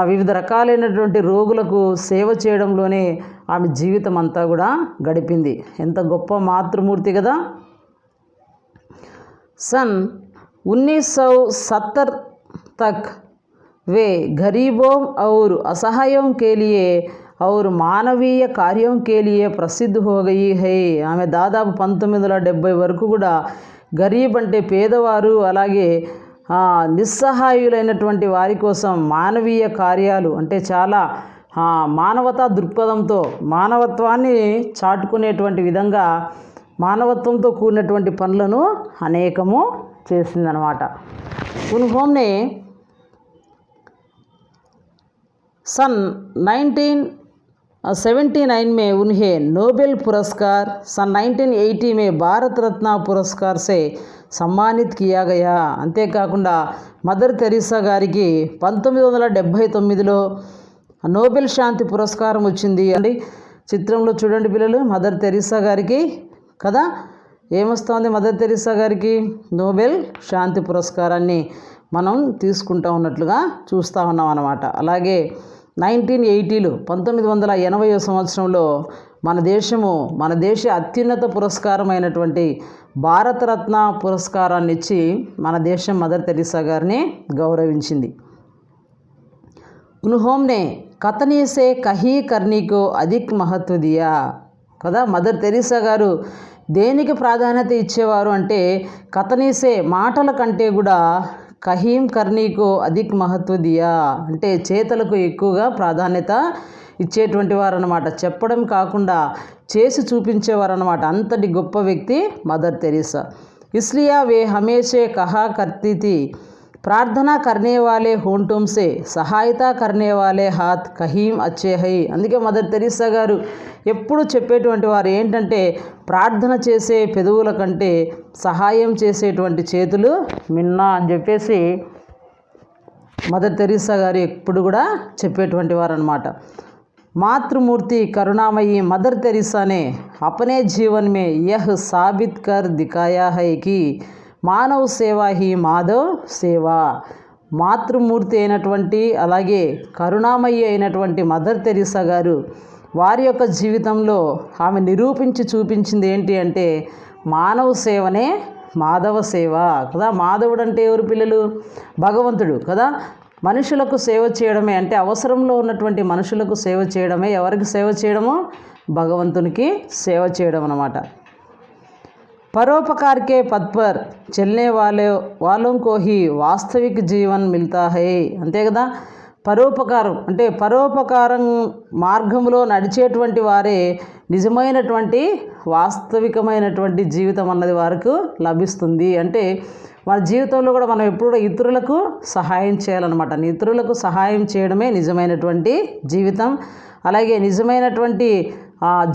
వివిధ రకాలైనటువంటి రోగులకు సేవ చేయడంలోనే ఆమె జీవితం అంతా కూడా గడిపింది. ఎంత గొప్ప మాతృమూర్తి కదా. सन 1970 तक वे गरीबों और असहायों के लिए और మానవీయ కార్యం के लिए ప్రసిద్ధి हो गई है. ఆమె దాదాపు 1970 వరకు కూడా గరీబ్ అంటే పేదవారు అలాగే నిస్సహాయులైనటువంటి వారి కోసం మానవీయ కార్యాలు అంటే చాలా మానవతా దృక్పథంతో మానవత్వాన్ని చాటుకునేటువంటి విధంగా మానవత్వంతో కూడినటువంటి పనులను అనేకము చేసిందనమాట. उन्होंने सन 1979 में उन्हें नोबेल पुरस्कार, सन 1980 में भारत रत्न पुरस्कार से సమ్మానిత్ కియా గయా. అంతేకాకుండా మదర్ తెరీసా గారికి 1979లో నోబెల్ శాంతి పురస్కారం వచ్చింది అండి. చిత్రంలో చూడండి పిల్లలు, మదర్ తెరీసా గారికి కదా ఏమొస్తుంది, మదర్ తెరీసా గారికి నోబెల్ శాంతి పురస్కారాన్ని మనం తీసుకుంటా ఉన్నట్లుగా చూస్తూ ఉన్నాం అన్నమాట. అలాగే 1980వ సంవత్సరంలో మన దేశ అత్యున్నత పురస్కారమైనటువంటి భారతరత్న పురస్కారాన్ని ఇచ్చి మన దేశం మదర్ తెరీసా గారిని గౌరవించింది. उन्होंने कथनी से कही करने को अधिक महत्व दिया కదా. మదర్ తెరీసా గారు దేనికి ప్రాధాన్యత ఇచ్చేవారు అంటే కథనీసే మాటల కంటే కూడా కహీం కర్నీకు అధిక్ మహత్వ దియా అంటే చేతలకు ఎక్కువగా ప్రాధాన్యత ఇచ్చేటువంటి వారు అన్నమాట. చెప్పడం కాకుండా చేసి చూపించేవారు అన్నమాట. అంతటి గొప్ప వ్యక్తి మదర్ తెరీసా. ఇస్లియా వే హమేషే కహా కర్తీ థీ, ప్రార్థన కర్నే వాలే హోంటోం సే సహాయతా కర్నే వాలే హాత్ కహీం అచ్చే హై. అందుకే మదర్ తెరీసా గారు ఎప్పుడు చెప్పేటువంటి వారు ఏంటంటే ప్రార్థన చేసే పెదవుల కంటే సహాయం చేసేటువంటి చేతులు మిన్నా అని చెప్పేసి మదర్ తెరీసా గారు ఎప్పుడు కూడా చెప్పేటువంటి వారు అన్నమాట. मातृमूर्ति करुणामयी मदर तेरेसा ने अपने जीवन में यह साबित कर दिखाया है कि మానవ సేవ హీ మాధవ్ సేవ. మాతృమూర్తి అయినటువంటి అలాగే కరుణామయ్యి అయినటువంటి మదర్ తెరీసా గారు వారి యొక్క జీవితంలో ఆమె నిరూపించి చూపించింది ఏంటి అంటే మానవ సేవనే మాధవ సేవ కదా. మాధవుడు అంటే ఎవరు పిల్లలు? భగవంతుడు కదా. మనుషులకు సేవ చేయడమే అంటే అవసరంలో ఉన్నటువంటి మనుషులకు సేవ చేయడమే. ఎవరికి సేవ చేయడము? భగవంతునికి సేవ చేయడం అన్నమాట. परोपकार के पद पर चलने वालों को ही వాస్తవిక జీవన్ మిల్తా హై. అంతే కదా. పరోపకారం అంటే పరోపకారం మార్గంలో నడిచేటువంటి వారే నిజమైనటువంటి వాస్తవికమైనటువంటి జీవితం అన్నది వారికి లభిస్తుంది. అంటే మన జీవితంలో కూడా మనం ఎప్పుడు ఇతరులకు సహాయం చేయాలన్నమాట. ఇతరులకు సహాయం చేయడమే నిజమైనటువంటి జీవితం. అలాగే నిజమైనటువంటి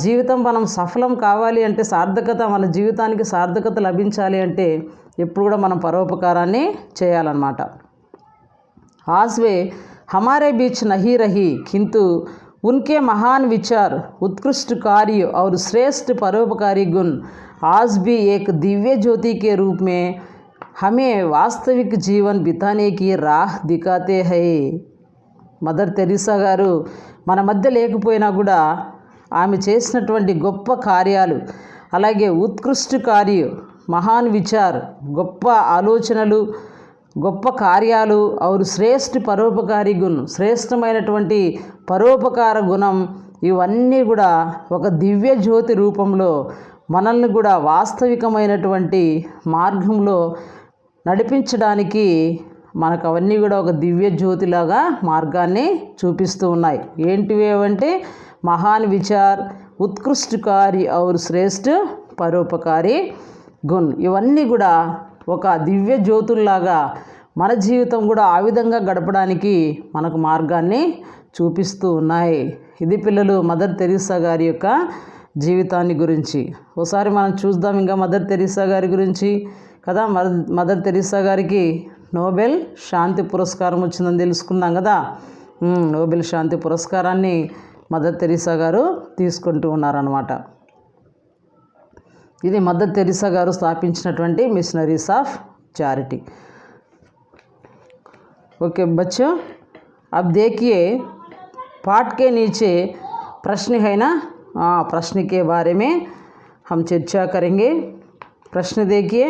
జీవితం మనం సఫలం కావాలి అంటే సార్థకత, మన జీవితానికి సార్థకత లభించాలి అంటే ఎప్పుడు కూడా మనం పరోపకారాన్ని చేయాలన్నమాట. आज वे हमारे बीच नहीं रही किंतु उनके महान विचार, उत्कृष्ट कार्य और श्रेष्ठ परोपकारी गुण आज भी एक दिव्य ज्योति के रूप में हमें वास्तविक जीवन बिताने की राह दिखाते हैं. మదర్ తెరీసా గారు మన మధ్య లేకపోయినా కూడా ఆమె చేసినటువంటి గొప్ప కార్యాలు, అలాగే ఉత్కృష్ట కార్య, మహాన్ విచార్, గొప్ప ఆలోచనలు, గొప్ప కార్యాలు, और శ్రేష్ఠ పరోపకారి గుణం, శ్రేష్టమైనటువంటి పరోపకార గుణం, ఇవన్నీ కూడా ఒక దివ్య జ్యోతి రూపంలో మనల్ని కూడా వాస్తవికమైనటువంటి మార్గంలో నడిపించడానికి మనకు అవన్నీ కూడా ఒక దివ్య జ్యోతిలాగా మార్గాన్ని చూపిస్తూ ఉన్నాయి. ఏంటివి అంటే మహాన్ విచార్, ఉత్కృష్ట కార్య, और శ్రేష్ఠ పరోపకారి గుణ్, ఇవన్నీ కూడా ఒక దివ్య జ్యోతుల్లాగా మన జీవితం కూడా ఆ విధంగా గడపడానికి మనకు మార్గాన్ని చూపిస్తూ ఉన్నాయి. ఇది పిల్లలు మదర్ తెరీసా గారి యొక్క జీవితాన్ని గురించి. ఒకసారి మనం చూద్దాం ఇంకా మదర్ తెరీసా గారి గురించి కదా. మదర్ తెరీసా గారికి నోబెల్ శాంతి పురస్కారం వచ్చిందని తెలుసుకున్నాం కదా. నోబెల్ శాంతి పురస్కారాన్ని మదర్ తెరీసా గారు తీసుకుంటూ ఉన్నారన్నమాట. ఇది మదర్ తెరీసా గారు స్థాపించినటువంటి మిషనరీస్ ఆఫ్ చారిటీ. ओके बच्चों, अब देखिए पाठ के नीचे प्रश्न है ना. प्रश्न के बारे में हम चर्चा करेंगे. प्रश्न देखिए.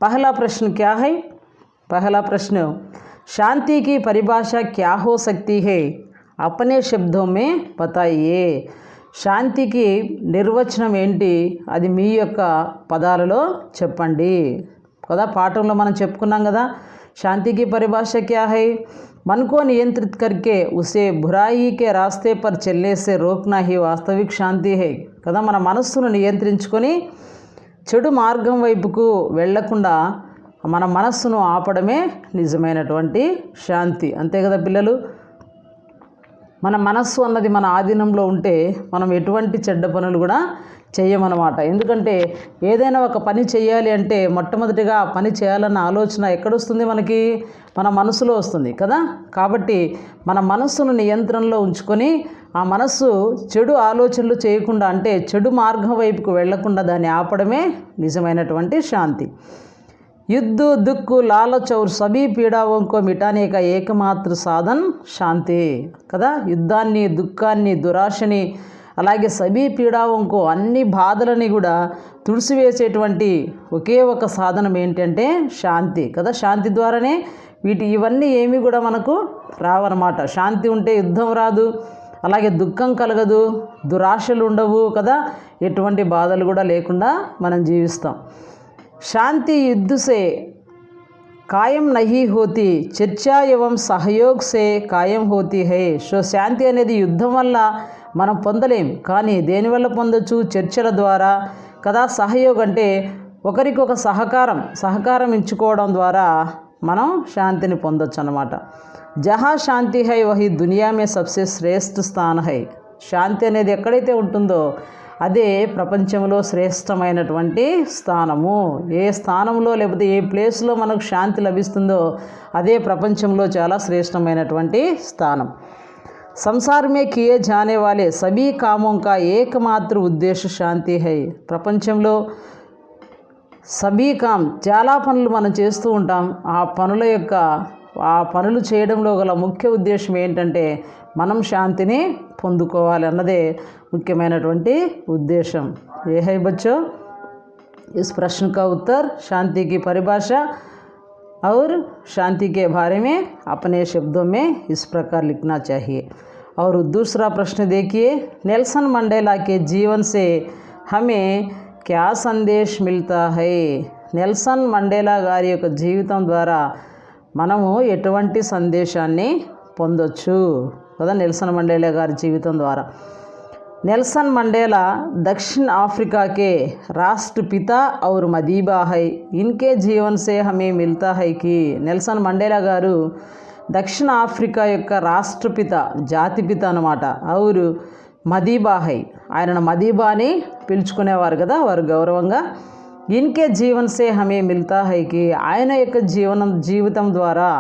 पहला प्रश्न क्या है? पहला प्रश्न, शांति की परिभाषा क्या हो सकती है? अपने शब्दों में बताइए. శాంతికి నిర్వచనం ఏంటి, అది మీ యొక్క పదాలలో చెప్పండి కదా. పాఠంలో మనం చెప్పుకున్నాం కదా, शांति की परिभाषा क्या है? मन को नियंत्रित करके उसे बुराई के रास्ते पर चलने से रोकना ही वास्तविक शांति है కదా. మన మనస్సును నియంత్రించుకొని చెడు మార్గం వైపుకు వెళ్లకుండా మన మనస్సును ఆపడమే నిజమైనటువంటి శాంతి. అంతే కదా పిల్లలు. మన మనస్సు అన్నది మన ఆధీనంలో ఉంటే మనం ఎటువంటి చెడ్డ పనులు కూడా చెయ్యమన్నమాట. ఎందుకంటే ఏదైనా ఒక పని చేయాలి అంటే మొట్టమొదటిగా ఆ పని చేయాలన్న ఆలోచన ఎక్కడొస్తుంది మనకి? మన మనసులో వస్తుంది కదా. కాబట్టి మన మనస్సును నియంత్రణలో ఉంచుకొని ఆ మనస్సు చెడు ఆలోచనలు చేయకుండా, అంటే చెడు మార్గం వైపుకు వెళ్లకుండా దాన్ని ఆపడమే నిజమైనటువంటి శాంతి. युद्ध, दुख, लालच और सभी पीड़ाओं को मिटाने का एकमात्र साधन शांति కదా. యుద్ధాన్ని, దుఃఖాన్ని, దురాశని, అలాగే సభీ పీడావంకు, అన్ని బాధలని కూడా తుడిసివేసేటువంటి ఒకే ఒక సాధనం ఏంటంటే శాంతి కదా. శాంతి ద్వారానే ఇవన్నీ ఏమీ కూడా మనకు రావన్నమాట. శాంతి ఉంటే యుద్ధం రాదు, అలాగే దుఃఖం కలగదు, దురాశలు ఉండవు కదా. ఎటువంటి బాధలు కూడా లేకుండా మనం జీవిస్తాం. शांति युद्ध से कायम नहीं होती, చర్చా एवं सहयोग से कायम होती है. సో శాంతి అనేది యుద్ధం వల్ల మనం పొందలేం, కానీ దేనివల్ల పొందొచ్చు? చర్చల ద్వారా కదా. సహయోగం అంటే ఒకరికొక సహకారం ఇచ్చుకోవడం ద్వారా మనం శాంతిని పొందొచ్చు అన్నమాట. జహా శాంతి హై వహీ దునియా మే సబ్సే శ్రేష్ఠ స్థాన హై. శాంతి అనేది ఎక్కడైతే ఉంటుందో అదే ప్రపంచంలో శ్రేష్టమైనటువంటి స్థానము. ఏ స్థానంలో లేకపోతే ఏ ప్లేస్లో మనకు శాంతి లభిస్తుందో అదే ప్రపంచంలో చాలా శ్రేష్టమైనటువంటి స్థానం. సంసార్ మే కియే జానే వాలే సభీ కామోం కా ఏకమాత్ర ఉద్దేశ శాంతి హై. ప్రపంచంలో సభీ కామ్, చాలా పనులు మనం చేస్తూ ఉంటాం. ఆ పనులు చేయడంలో గల ముఖ్య ఉద్దేశం ఏంటంటే మనం శాంతిని పొందుకోవాలి అన్నదే ముఖ్యమైనటువంటి ఉద్దేశం. ఏ హై బచ్చో? इस प्रश्न का उत्तर शांति की परिभाषा और शांति के बारे में अपने शब्दों में इस प्रकार लिखना चाहिए. और दूसरा प्रश्न देखिए. नेल्सन मंडेला के जीवन से हमें क्या संदेश मिलता है? నెల్సన్ మండేలా గారి యొక్క జీవితం ద్వారా మనము ఎటువంటి సందేశాన్ని పొందొచ్చు కదా. నెల్సన్ మండేలా గారి జీవితం ద్వారా. नेल्सन मंडेला दक्षिण अफ्रीका के राष्ट्रपिता और मदीबा है. इनके जीवन से हमें मिलता है कि नेल्सन मंडेला गारू दक्षिण अफ्रीका యొక్క రాష్ట్రపిత, జాతిపిత అన్నమాట. और మదీబా హై, ఆయనను మదీబా అని పిలుచుకునేవారు కదా వారు గౌరవంగా. ఇన్కే జీవన్ సే హమే మిల్తా హై కి, ఆయన యొక్క జీవితం ద్వారా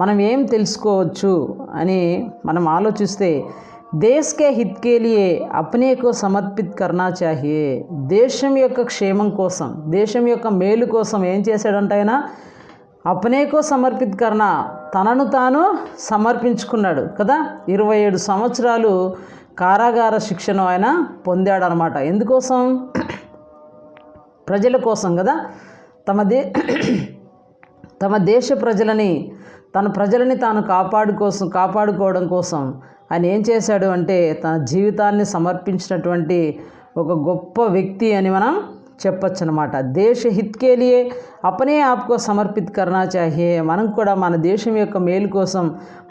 మనం ఏం తెలుసుకోవచ్చు అని మనం ఆలోచిస్తే దేశ్ కే హిత్ కే లియే అప్నే కో సమర్పిత్ కర్నా చాహియే. దేశం యొక్క క్షేమం కోసం, దేశం యొక్క మేలు కోసం ఏం చేశాడంటే ఆయన అప్నేకో సమర్పిత్ కర్నా, తనను తాను సమర్పించుకున్నాడు కదా. 27 సంవత్సరాలు కారాగార శిక్షను ఆయన పొందాడనమాట. ఎందుకోసం? ప్రజల కోసం కదా. తమ దేశ ప్రజలని, తన ప్రజలని తాను కాపాడుకోవడం కోసం ఆయన ఏం చేశాడు అంటే తన జీవితాన్ని సమర్పించినటువంటి ఒక గొప్ప వ్యక్తి అని మనం చెప్పచ్చు అనమాట. దేశ హిత్ కే లియే అపనే ఆప్కో సమర్పిత్ కర్నా చాహియే. మనం కూడా మన దేశం యొక్క మేలు కోసం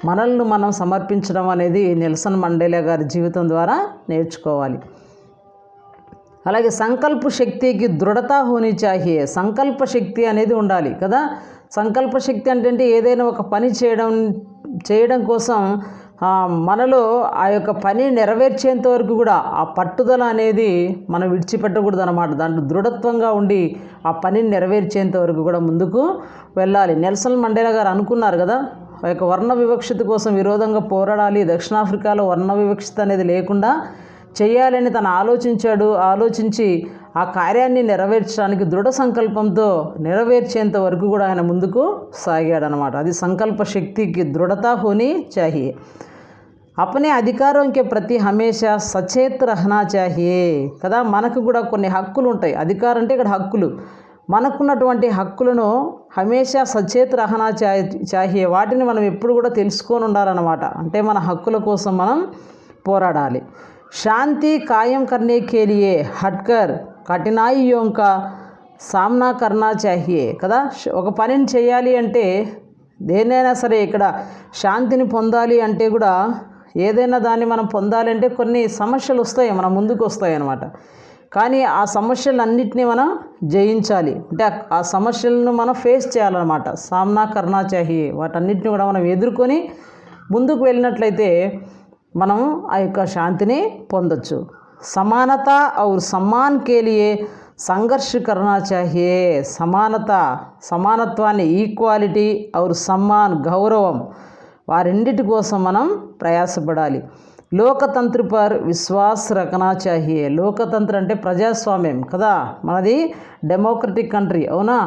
మనల్ని మనం సమర్పించడం అనేది నెల్సన్ మండేలా గారి జీవితం ద్వారా నేర్చుకోవాలి. అలాగే సంకల్ప శక్తికి దృఢత హోనీ చాహియే. సంకల్ప శక్తి అనేది ఉండాలి కదా. సంకల్ప శక్తి అంటే ఏదైనా ఒక పని చేయడం కోసం మనలో ఆ యొక్క పని నెరవేర్చేంత వరకు కూడా ఆ పట్టుదల అనేది మనం విడిచిపెట్టకూడదు అనమాట. దాంట్లో దృఢత్వంగా ఉండి ఆ పనిని నెరవేర్చేంత వరకు కూడా ముందుకు వెళ్ళాలి. నెల్సన్ మండేలా గారు అనుకున్నారు కదా, ఆ యొక్క వర్ణ వివక్షత కోసం విరోధంగా పోరాడాలి, దక్షిణాఫ్రికాలో వర్ణ వివక్షత అనేది లేకుండా చేయాలని తను ఆలోచించి ఆ కార్యాన్ని నెరవేర్చడానికి దృఢ సంకల్పంతో నెరవేర్చేంత వరకు కూడా ఆయన ముందుకు సాగాడనమాట. అది సంకల్ప శక్తికి దృఢత హోనీ చాహియే. అపనే అధికారంకే ప్రతి హమేషా సచేత్ రహనా చాహియే కదా. మనకు కూడా కొన్ని హక్కులు ఉంటాయి. అధికారం అంటే ఇక్కడ హక్కులు. మనకున్నటువంటి హక్కులను హమేషా సచేత్ రహనా చాహియే. వాటిని మనం ఎప్పుడు కూడా తెలుసుకొని ఉండాలన్నమాట. అంటే మన హక్కుల కోసం మనం పోరాడాలి. శాంతి కాయం కర్నే కే లియే హట్కర్ కఠినాయియోं का సామ్నా కర్నా చాహియే కదా. ఒక పనిని చేయాలి అంటే దేనైనా సరే ఇక్కడ శాంతిని పొందాలి అంటే కూడా ఏదైనా దాన్ని మనం పొందాలి అంటే కొన్ని సమస్యలు వస్తాయి, మన ముందుకు వస్తాయి అన్నమాట. కానీ ఆ సమస్యలన్నింటినీ మనం జయించాలి. అంటే ఆ సమస్యలను మనం ఫేస్ చేయాలన్నమాట. సామ్నా కర్నా చాహియే. వాటన్నిటిని కూడా మనం ఎదుర్కొని ముందుకు వెళ్ళినట్లయితే మనం ఆ యొక్క శాంతిని పొందొచ్చు. సమానత और सम्मान के लिए సంఘర్ష కర్నా చాహియే. సమానత్వాన్ని, ఈక్వాలిటీ और సమ్మాన్, గౌరవం, వారిండిటి కోసం మనం ప్రయాసపడాలి. లోకతంత్ర పర్ విశ్వాస్ రఖనా చాహియే. లోకతంత్ర అంటే ప్రజాస్వామ్యం కదా. మనది డెమోక్రటిక్ కంట్రీ అవునా.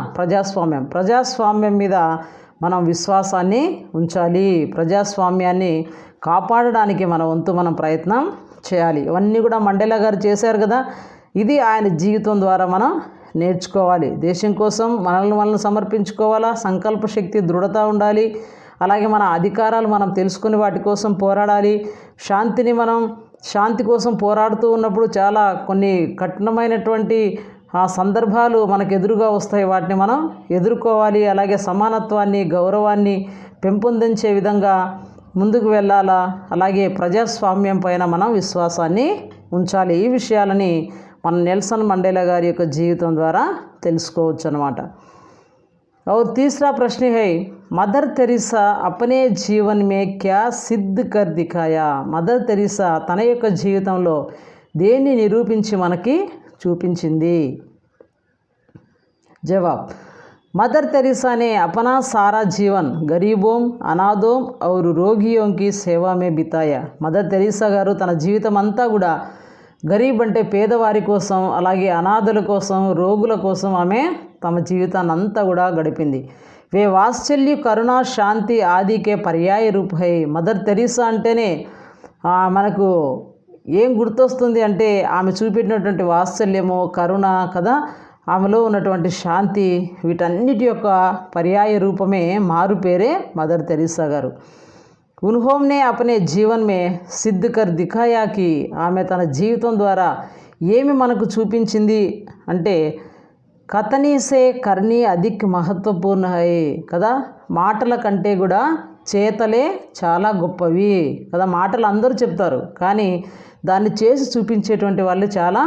ప్రజాస్వామ్యం మీద మనం విశ్వాసాన్ని ఉంచాలి. ప్రజాస్వామ్యాన్ని కాపాడడానికి మన వంతు మనం ప్రయత్నం చేయాలి. ఇవన్నీ కూడా మండేలా గారు చేశారు కదా. ఇది ఆయన జీవితం ద్వారా మనం నేర్చుకోవాలి. దేశం కోసం మనల్ని సమర్పించుకోవాలా. సంకల్ప శక్తి, దృఢత ఉండాలి. అలాగే మన అధికారాలు మనం తెలుసుకుని వాటి కోసం పోరాడాలి. శాంతి కోసం పోరాడుతూ ఉన్నప్పుడు చాలా కొన్ని కఠినమైనటువంటి సందర్భాలు మనకు ఎదురుగా వస్తాయి. వాటిని మనం ఎదుర్కోవాలి. అలాగే సమానత్వాన్ని, గౌరవాన్ని పెంపొందించే విధంగా ముందుకు వెళ్ళాలా. అలాగే ప్రజాస్వామ్యం పైన మనం విశ్వాసాన్ని ఉంచాలి. ఈ విషయాలని మన నెల్సన్ మండేలా గారి యొక్క జీవితం ద్వారా తెలుసుకోవచ్చు అన్నమాట. और तीसरा प्रश्न है, मदर तेरेसा अपने जीवन में क्या सिद्ध कर दिखाया. మదర్ తెరీసా తన యొక్క జీవితంలో దేన్ని నిరూపించి మనకి చూపించింది? జవాబ్, मदर तेरेसा ने अपना सारा जीवन गरीबों, अनाथों और रोगियों की सेवा में बिताया. మదర్ తెరీసా గారు తన జీవితం అంతా కూడా గరీబ్ అంటే పేదవారి కోసం, అలాగే అనాథుల కోసం, రోగుల కోసం ఆమె తమ జీవితాన్ని అంతా కూడా గడిపింది. వే వాత్సల్య, కరుణ, శాంతి ఆదికే పర్యాయ రూప్ హై. మదర్ తెరీసా అంటేనే మనకు ఏం గుర్తొస్తుంది అంటే ఆమె చూపెట్టినటువంటి వాత్సల్యము, కరుణ కదా, ఆమెలో ఉన్నటువంటి శాంతి, వీటన్నిటి యొక్క పర్యాయ రూపమే, మారు పేరే మదర్ తెరీసా గారు. ఉన్హోంనే అపనే జీవన్ మే సిద్ధ కర్ దిఖాయాకి. ఆమె తన జీవితం ద్వారా ఏమి మనకు చూపించింది అంటే కథనీ సే కర్నీ అధిక్ మహత్వపూర్ణ హై కదా. మాటల కంటే కూడా చేతలే చాలా గొప్పవి కదా. మాటలు అందరూ చెప్తారు, కానీ దాన్ని చేసి చూపించేటువంటి వాళ్ళు చాలా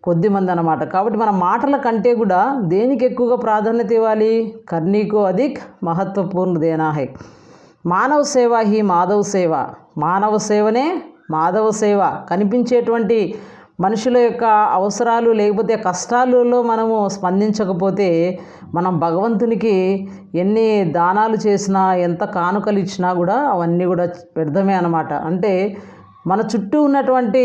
కొద్దిమంది అన్నమాట. కాబట్టి మన మాటల కంటే కూడా దేనికి ఎక్కువగా ప్రాధాన్యత ఇవ్వాలి? కర్నీకో అధిక్ మహత్వపూర్ణ దేనా హై. మానవ సేవ హీ మాధవ సేవ. మానవ సేవనే మాధవ సేవ. కనిపించేటువంటి మనుషుల యొక్క అవసరాలు లేకపోతే కష్టాలలో మనము స్పందించకపోతే మనం భగవంతునికి ఎన్ని దానాలు చేసినా, ఎంత కానుకలు ఇచ్చినా కూడా అవన్నీ కూడా వ్యర్థమే అన్నమాట. అంటే మన చుట్టూ ఉన్నటువంటి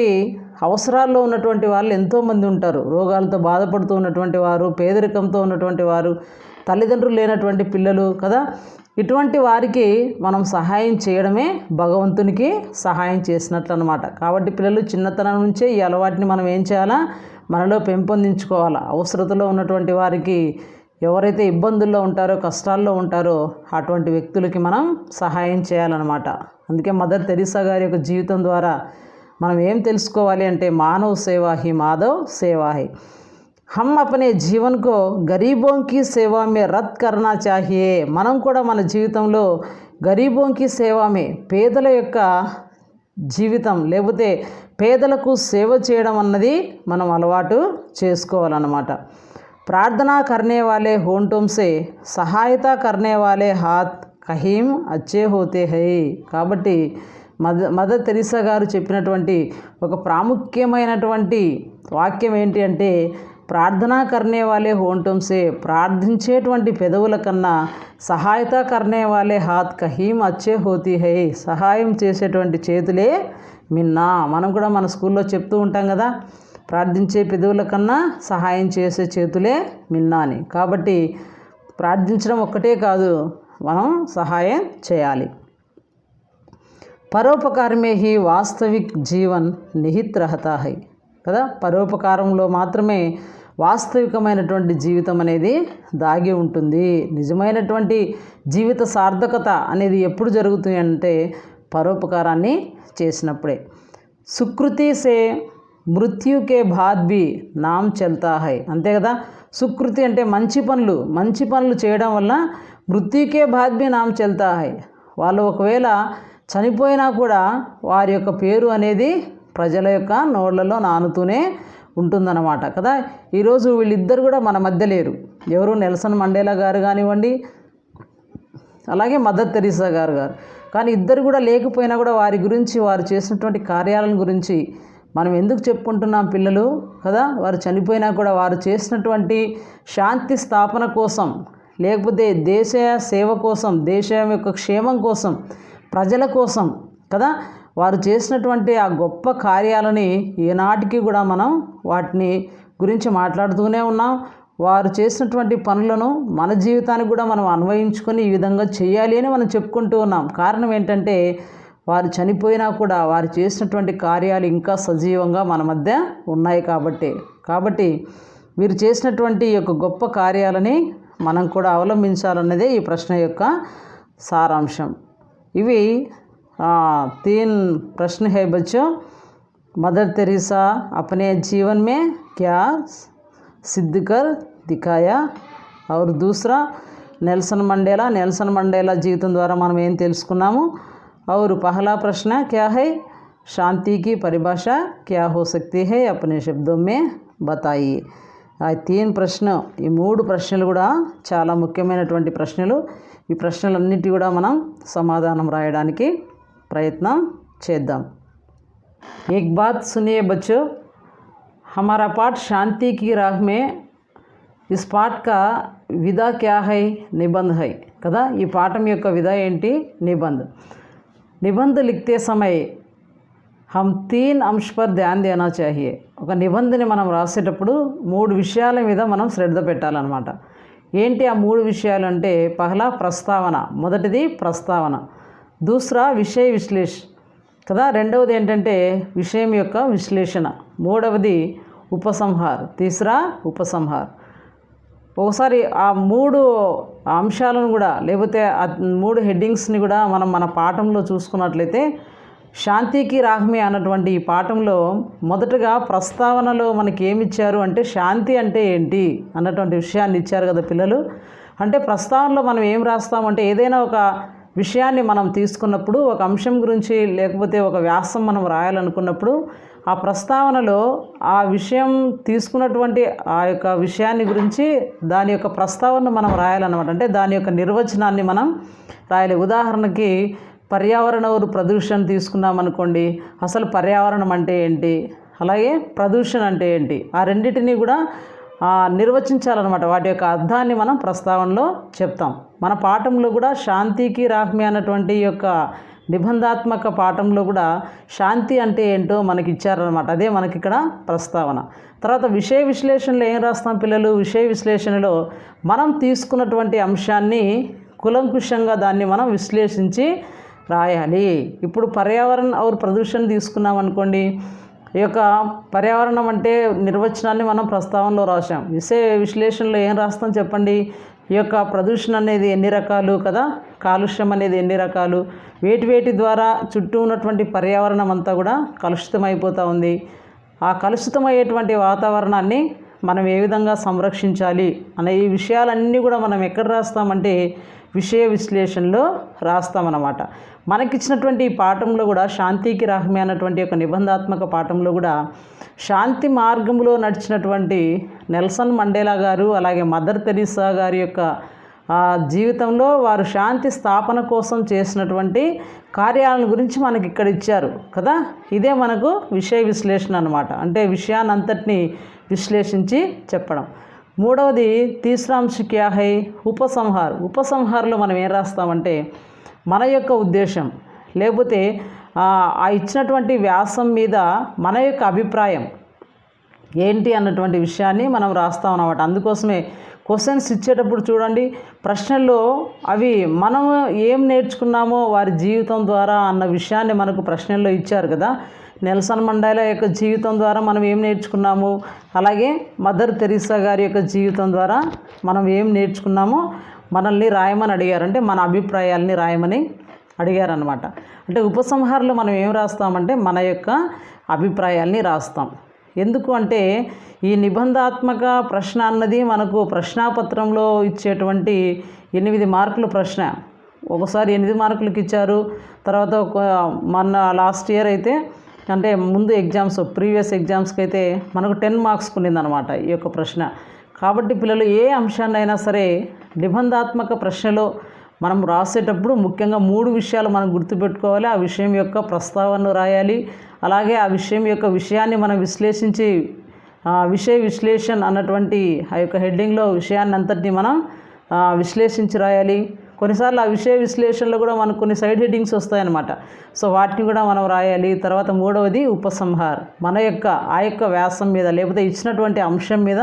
అవసరాల్లో ఉన్నటువంటి వాళ్ళు ఎంతోమంది ఉంటారు. రోగాలతో బాధపడుతూ ఉన్నటువంటి వారు, పేదరికంతో ఉన్నటువంటి వారు, తల్లిదండ్రులు లేనటువంటి పిల్లలు కదా. ఇటువంటి వారికి మనం సహాయం చేయడమే భగవంతునికి సహాయం చేసినట్లు అన్నమాట. కాబట్టి పిల్లలు చిన్నతనం నుంచే ఈ అలవాటుని మనం ఏం చేయాలా, మనలో పెంపొందించుకోవాలా. అవసరతలో ఉన్నటువంటి వారికి, ఎవరైతే ఇబ్బందుల్లో ఉంటారో, కష్టాల్లో ఉంటారో అటువంటి వ్యక్తులకి మనం సహాయం చేయాలన్నమాట. అందుకే మదర్ తెరీసా గారి యొక్క జీవితం ద్వారా మనం ఏం తెలుసుకోవాలి అంటే, మానవ సేవా హి మాధవ్ సేవా హై. हम अपने जीवन को गरीबों की सेवा में रत करना चाहिए. మనం కూడా మన జీవితంలో గరీబోంకి సేవామే, పేదల యొక్క జీవితం లేకపోతే పేదలకు సేవ చేయడం అన్నది మనం అలవాటు చేసుకోవాలన్నమాట. ప్రార్థనా కర్నే వాలే హోంటోం సే సహాయత కర్నే వాలే హాత్ కహీం అచ్చే హోతే హై. కాబట్టి మదర్ తెరీసా గారు చెప్పినటువంటి ఒక ప్రాముఖ్యమైనటువంటి వాక్యం ఏంటి అంటే, ప్రార్థనా కర్నే వాలే హోంటోం సే, ప్రార్థించేటువంటి పెదవుల కన్నా సహాయత కర్నే వాలే హాత్ కహీం అచ్చే హోతీ హై, సహాయం చేసేటువంటి చేతులే మిన్నా. మనం కూడా మన స్కూల్లో చెప్తూ ఉంటాం కదా, ప్రార్థించే పెదవుల కన్నా సహాయం చేసే చేతులే మిన్నా అని. కాబట్టి ప్రార్థించడం ఒక్కటే కాదు, మనం సహాయం చేయాలి. పరోపకార్ మే హీ వాస్తవిక్ జీవన్ నిహిత్ రహతా హై కదా. పరోపకారంలో మాత్రమే వాస్తవికమైనటువంటి జీవితం అనేది దాగి ఉంటుంది. నిజమైనటువంటి జీవిత సార్థకత అనేది ఎప్పుడు జరుగుతుంది అంటే, పరోపకారాన్ని చేసినప్పుడే. సుకృతి సే మృత్యుకే బాద్ భీ నామ్ చల్తా హై. అంతే కదా. సుకృతి అంటే మంచి పనులు చేయడం వల్ల మృత్యుకే బాద్ భీ నామ్ చల్తా హై. వాళ్ళు ఒకవేళ చనిపోయినా కూడా వారి యొక్క పేరు అనేది ప్రజల యొక్క నోళ్లలో నానుతూనే ఉంటుందన్నమాట కదా. ఈరోజు వీళ్ళిద్దరు కూడా మన మధ్య లేరు. ఎవరు, నెల్సన్ మండేలా గారు కానివ్వండి, అలాగే మదర్ తెరీసా గారు. కానీ ఇద్దరు కూడా లేకపోయినా కూడా వారి గురించి, వారు చేసినటువంటి కార్యాలను గురించి మనం ఎందుకు చెప్పుకుంటున్నాం పిల్లలు కదా. వారు చనిపోయినా కూడా వారు చేసినటువంటి శాంతి స్థాపన కోసం, లేకపోతే దేశ సేవ కోసం, దేశం యొక్క క్షేమం కోసం, ప్రజల కోసం కదా, వారు చేసినటువంటి ఆ గొప్ప కార్యాలని ఏనాటికి కూడా మనం వాటిని గురించి మాట్లాడుతూనే ఉన్నాం. వారు చేసినటువంటి పనులను మన జీవితానికి కూడా మనం అన్వయించుకొని ఈ విధంగా చేయాలి అని మనం చెప్పుకుంటూ ఉన్నాం. కారణం ఏంటంటే, వారు చనిపోయినా కూడా వారు చేసినటువంటి కార్యాలు ఇంకా సజీవంగా మన మధ్య ఉన్నాయి కాబట్టి వీరు చేసినటువంటి ఈ యొక్క గొప్ప కార్యాలని మనం కూడా అవలంబించాలన్నదే ఈ ప్రశ్న యొక్క సారాంశం. ఇవి 3 प्रश्न है बच्चों. मदर तेरेसा अपने जीवन में क्या सिद्ध कर दिखाया, और दूसरा नेल्सन मंडेला जीविతం ద్వారా మనం ఏం తెలుసుకున్నాము. और पहला प्रश्न क्या है, शांति की परिभाषा क्या हो सकती है, अपने शब्दों में बताइए. 3 ప్రశ్న, ఈ 3 ప్రశ్నలు కూడా చాలా ముఖ్యమైనటువంటి ప్రశ్నలు. ఈ ప్రశ్నలన్నిటి కూడా మనం సమాధానం రాయడానికి प्रयत्न చేద్దాం. एक बात सुनिए बच्चों, हमारा पाठ शांति की राह में, इस पाठ का विधा क्या है, निबंध है కదా. ఈ పాఠం యొక్క విధ ఏంటి, निबंध लिखते समय हम 3 अंश पर ध्यान देना चाहिए. ఒక నిబంధన మనం రాసేటప్పుడు 3 విషయాల మీద మనం శ్రద్ధ పెట్టాలన్నమాట. ఏంటి ఆ 3 విషయాలు అంటే, పహలా ప్రస్తావన, మొదటిది ప్రస్తావన. దూసరా విషయ విశ్లేషణ కదా, రెండవది ఏంటంటే విషయం యొక్క విశ్లేషణ. మూడవది ఉపసంహార్, తీసరా ఉపసంహార్. ఒకసారి ఆ 3 అంశాలను కూడా, లేకపోతే ఆ 3 హెడ్డింగ్స్ని కూడా మనం మన పాఠంలో చూసుకున్నట్లయితే, శాంతికి రాహ్మే అన్నటువంటి ఈ పాఠంలో మొదటగా ప్రస్తావనలో మనకి ఏమి ఇచ్చారు అంటే, శాంతి అంటే ఏంటి అన్నటువంటి విషయాన్ని ఇచ్చారు కదా పిల్లలు. అంటే ప్రస్తావనలో మనం ఏం రాస్తామంటే, ఏదైనా ఒక విషయాన్ని మనం తీసుకున్నప్పుడు, ఒక అంశం గురించి లేకపోతే ఒక వ్యాసం మనం రాయాలనుకున్నప్పుడు, ఆ ప్రస్తావనలో ఆ విషయం తీసుకున్నటువంటి ఆ యొక్క విషయాన్ని గురించి దాని యొక్క ప్రస్తావనను మనం రాయాలన్నమాట. అంటే దాని యొక్క నిర్వచనాన్ని మనం రాయాలి. ఉదాహరణకి పర్యావరణ ప్రదూషణ తీసుకున్నామనుకోండి, అసలు పర్యావరణం అంటే ఏంటి, అలాగే ప్రదూషణ అంటే ఏంటి, ఆ రెండింటినీ కూడా నిర్వచించాలన్నమాట. వాటి యొక్క అర్థాన్ని మనం ప్రస్తావనలో చెప్తాం. మన పాఠంలో కూడా శాంతికి రాహ్మే అన్నటువంటి యొక్క నిబంధాత్మక పాఠంలో కూడా శాంతి అంటే ఏంటో మనకి ఇచ్చారనమాట. అదే మనకి ఇక్కడ ప్రస్తావన. తర్వాత విషయ విశ్లేషణలో ఏం రాస్తాం పిల్లలు? విషయ విశ్లేషణలో మనం తీసుకున్నటువంటి అంశాన్ని కులంకుషంగా దాన్ని మనం విశ్లేషించి రాయాలి. ఇప్పుడు పర్యావరణ ఔర్ ప్రదూషణ తీసుకున్నాం అనుకోండి. ఈ యొక్క పర్యావరణం అంటే నిర్వచనాన్ని మనం ప్రస్తావనలో రాసాం. విషయ విశ్లేషణలో ఏం రాస్తాం చెప్పండి? ఈ యొక్క ప్రదూషణ అనేది ఎన్ని రకాలు కదా, కాలుష్యం అనేది ఎన్ని రకాలు, వేటి ద్వారా చుట్టూ ఉన్నటువంటి పర్యావరణం అంతా కూడా కలుషితమైపోతూ ఉంది. ఆ కలుషితమయ్యేటువంటి వాతావరణాన్ని మనం ఏ విధంగా సంరక్షించాలి అనే ఈ విషయాలన్నీ కూడా మనం ఎక్కడ రాస్తామంటే విషయ విశ్లేషణలో రాస్తామన్నమాట. మనకిచ్చినటువంటి ఈ పాఠంలో కూడా శాంతికి రాహమే అన్నటువంటి ఒక నిబంధాత్మక పాఠంలో కూడా శాంతి మార్గంలో నడిచినటువంటి నెల్సన్ మండేలా గారు అలాగే మదర్ తెరీసా గారి యొక్క జీవితంలో వారు శాంతి స్థాపన కోసం చేసినటువంటి కార్యాలను గురించి మనకి ఇక్కడ ఇచ్చారు కదా. ఇదే మనకు విషయ విశ్లేషణ అన్నమాట. అంటే విషయాన్ని అంతటినీ విశ్లేషించి చెప్పడం. మూడవది తీసరాంశ క్యా హై, ఉపసంహారంలో మనం ఏం రాస్తామంటే మన యొక్క ఉద్దేశం లేకపోతే ఆ ఇచ్చినటువంటి వ్యాసం మీద మన యొక్క అభిప్రాయం ఏంటి అన్నటువంటి విషయాన్ని మనం రాస్తాం అన్నమాట. అందుకోసమే క్వశ్చన్స్ ఇచ్చేటప్పుడు చూడండి, ప్రశ్నల్లో అవి మనం ఏం నేర్చుకున్నామో వారి జీవితం ద్వారా అన్న విషయాన్ని మనకు ప్రశ్నల్లో ఇచ్చారు కదా. నెల్సన్ మండేలా యొక్క జీవితం ద్వారా మనం ఏం నేర్చుకున్నాము, అలాగే మదర్ తెరీసా గారి యొక్క జీవితం ద్వారా మనం ఏం నేర్చుకున్నామో మనల్ని రాయమని అడిగారు. అంటే మన అభిప్రాయాలని రాయమని అడిగారనమాట. అంటే ఉపసంహారంలో మనం ఏం రాస్తామంటే మన యొక్క అభిప్రాయాల్ని రాస్తాం. ఎందుకు అంటే ఈ నిబంధాత్మక ప్రశ్న అన్నది మనకు ప్రశ్నాపత్రంలో ఇచ్చేటువంటి 8 మార్కుల ప్రశ్న. ఒకసారి 8 మార్కులకి ఇచ్చారు. తర్వాత మన లాస్ట్ ఇయర్ అయితే అంటే ముందు ఎగ్జామ్స్ ప్రీవియస్ ఎగ్జామ్స్కి అయితే మనకు 10 మార్క్స్ ఉండిందనమాట ఈ యొక్క ప్రశ్న. కాబట్టి పిల్లలు ఏ అంశాన్ని అయినా సరే నిబంధాత్మక ప్రశ్నలో మనం రాసేటప్పుడు ముఖ్యంగా 3 విషయాలు మనం గుర్తుపెట్టుకోవాలి. ఆ విషయం యొక్క ప్రస్తావనను రాయాలి, అలాగే ఆ విషయం యొక్క విషయాన్ని మనం విశ్లేషించి విషయ విశ్లేషణ అన్నటువంటి ఆ యొక్క హెడ్డింగ్లో విషయాన్ని అంతటిని మనం విశ్లేషించి రాయాలి. కొన్నిసార్లు ఆ విషయ విశ్లేషణలో కూడా మనకు కొన్ని సైడ్ హెడ్డింగ్స్ వస్తాయన్నమాట. సో వాటిని కూడా మనం రాయాలి. తర్వాత మూడవది ఉపసంహార్, మన యొక్క ఆ యొక్క వ్యాసం మీద లేకపోతే ఇచ్చినటువంటి అంశం మీద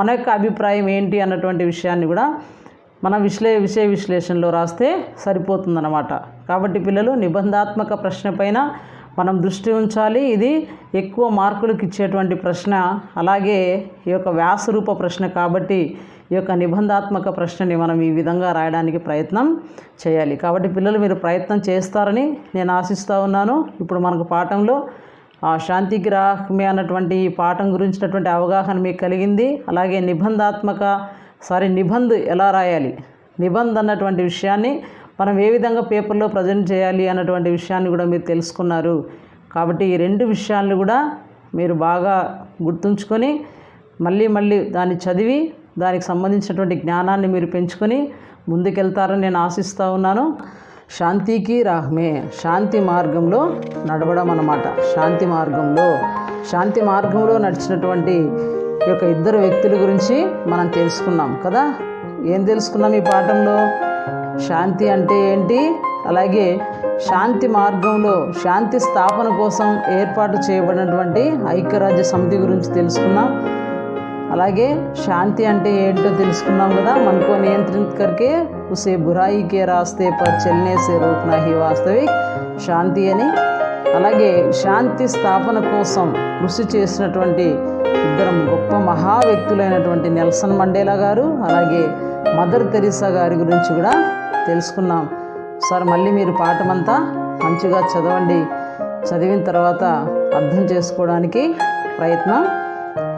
మన యొక్క అభిప్రాయం ఏంటి అన్నటువంటి విషయాన్ని కూడా మనం విషయ విశ్లేషణలో రాస్తే సరిపోతుందన్నమాట. కాబట్టి పిల్లలు నిబంధాత్మక ప్రశ్న పైన మనం దృష్టి ఉంచాలి. ఇది ఎక్కువ మార్కులకు ఇచ్చేటువంటి ప్రశ్న, అలాగే ఈ యొక్క వ్యాసరూప ప్రశ్న. కాబట్టి ఈ యొక్క నిబంధాత్మక ప్రశ్నని మనం ఈ విధంగా రాయడానికి ప్రయత్నం చేయాలి. కాబట్టి పిల్లలు మీరు ప్రయత్నం చేస్తారని నేను ఆశిస్తూ ఉన్నాను. ఇప్పుడు మనకు పాఠంలో శాంతికి రాహమే అన్నటువంటి ఈ పాఠం గురించినటువంటి అవగాహన మీకు కలిగింది. అలాగే నిబంధ్ ఎలా రాయాలి, నిబంధ్ అన్నటువంటి విషయాన్ని మనం ఏ విధంగా పేపర్లో ప్రజెంట్ చేయాలి అన్నటువంటి విషయాన్ని కూడా మీరు తెలుసుకున్నారు. కాబట్టి ఈ 2 విషయాలను కూడా మీరు బాగా గుర్తుంచుకొని మళ్ళీ దాన్ని చదివి దానికి సంబంధించినటువంటి జ్ఞానాన్ని మీరు పెంచుకొని ముందుకెళ్తారని నేను ఆశిస్తూ ఉన్నాను. శాంతికి రాహమే, శాంతి మార్గంలో నడవడం అన్నమాట. శాంతి మార్గంలో నడిచినటువంటి ఈ యొక్క 2 వ్యక్తుల గురించి మనం తెలుసుకున్నాం కదా. ఏం తెలుసుకున్నాం ఈ పాఠంలో? శాంతి అంటే ఏంటి, అలాగే శాంతి మార్గంలో శాంతి స్థాపన కోసం ఏర్పాటు చేయబడినటువంటి ఐక్యరాజ్య సమితి గురించి తెలుసుకున్నాం. అలాగే శాంతి అంటే ఏంటో తెలుసుకున్నాం కదా. మనకు నియంత్రిత करके उसे बुराई के रास्ते पर चलने से रोकना ही वास्तविक శాంతి అని. అలాగే శాంతి స్థాపన కోసం కృషి చేసినటువంటి 2 గొప్ప మహా వ్యక్తులైనటువంటి నెల్సన్ మండేలా గారు అలాగే మదర్ తెరీసా గారి గురించి కూడా తెలుసుకున్నాం. సార్ మళ్ళీ మీరు పాఠమంతా మంచిగా చదవండి. చదివిన తర్వాత అర్థం చేసుకోవడానికి ప్రయత్నం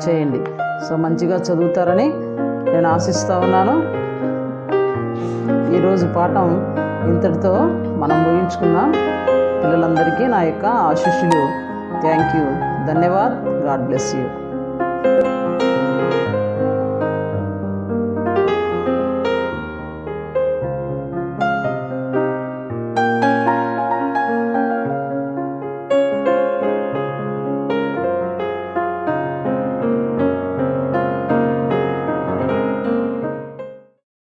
చేయండి. సో మంచిగా చదువుతారని నేను ఆశిస్తూ ఉన్నాను. ఈరోజు పాఠం ఇంతటితో మనం ముగించుకుందాం. పిల్లలందరికీ నా యొక్క ఆశీస్సులు. Thank you. ధన్యవాద్. God bless you.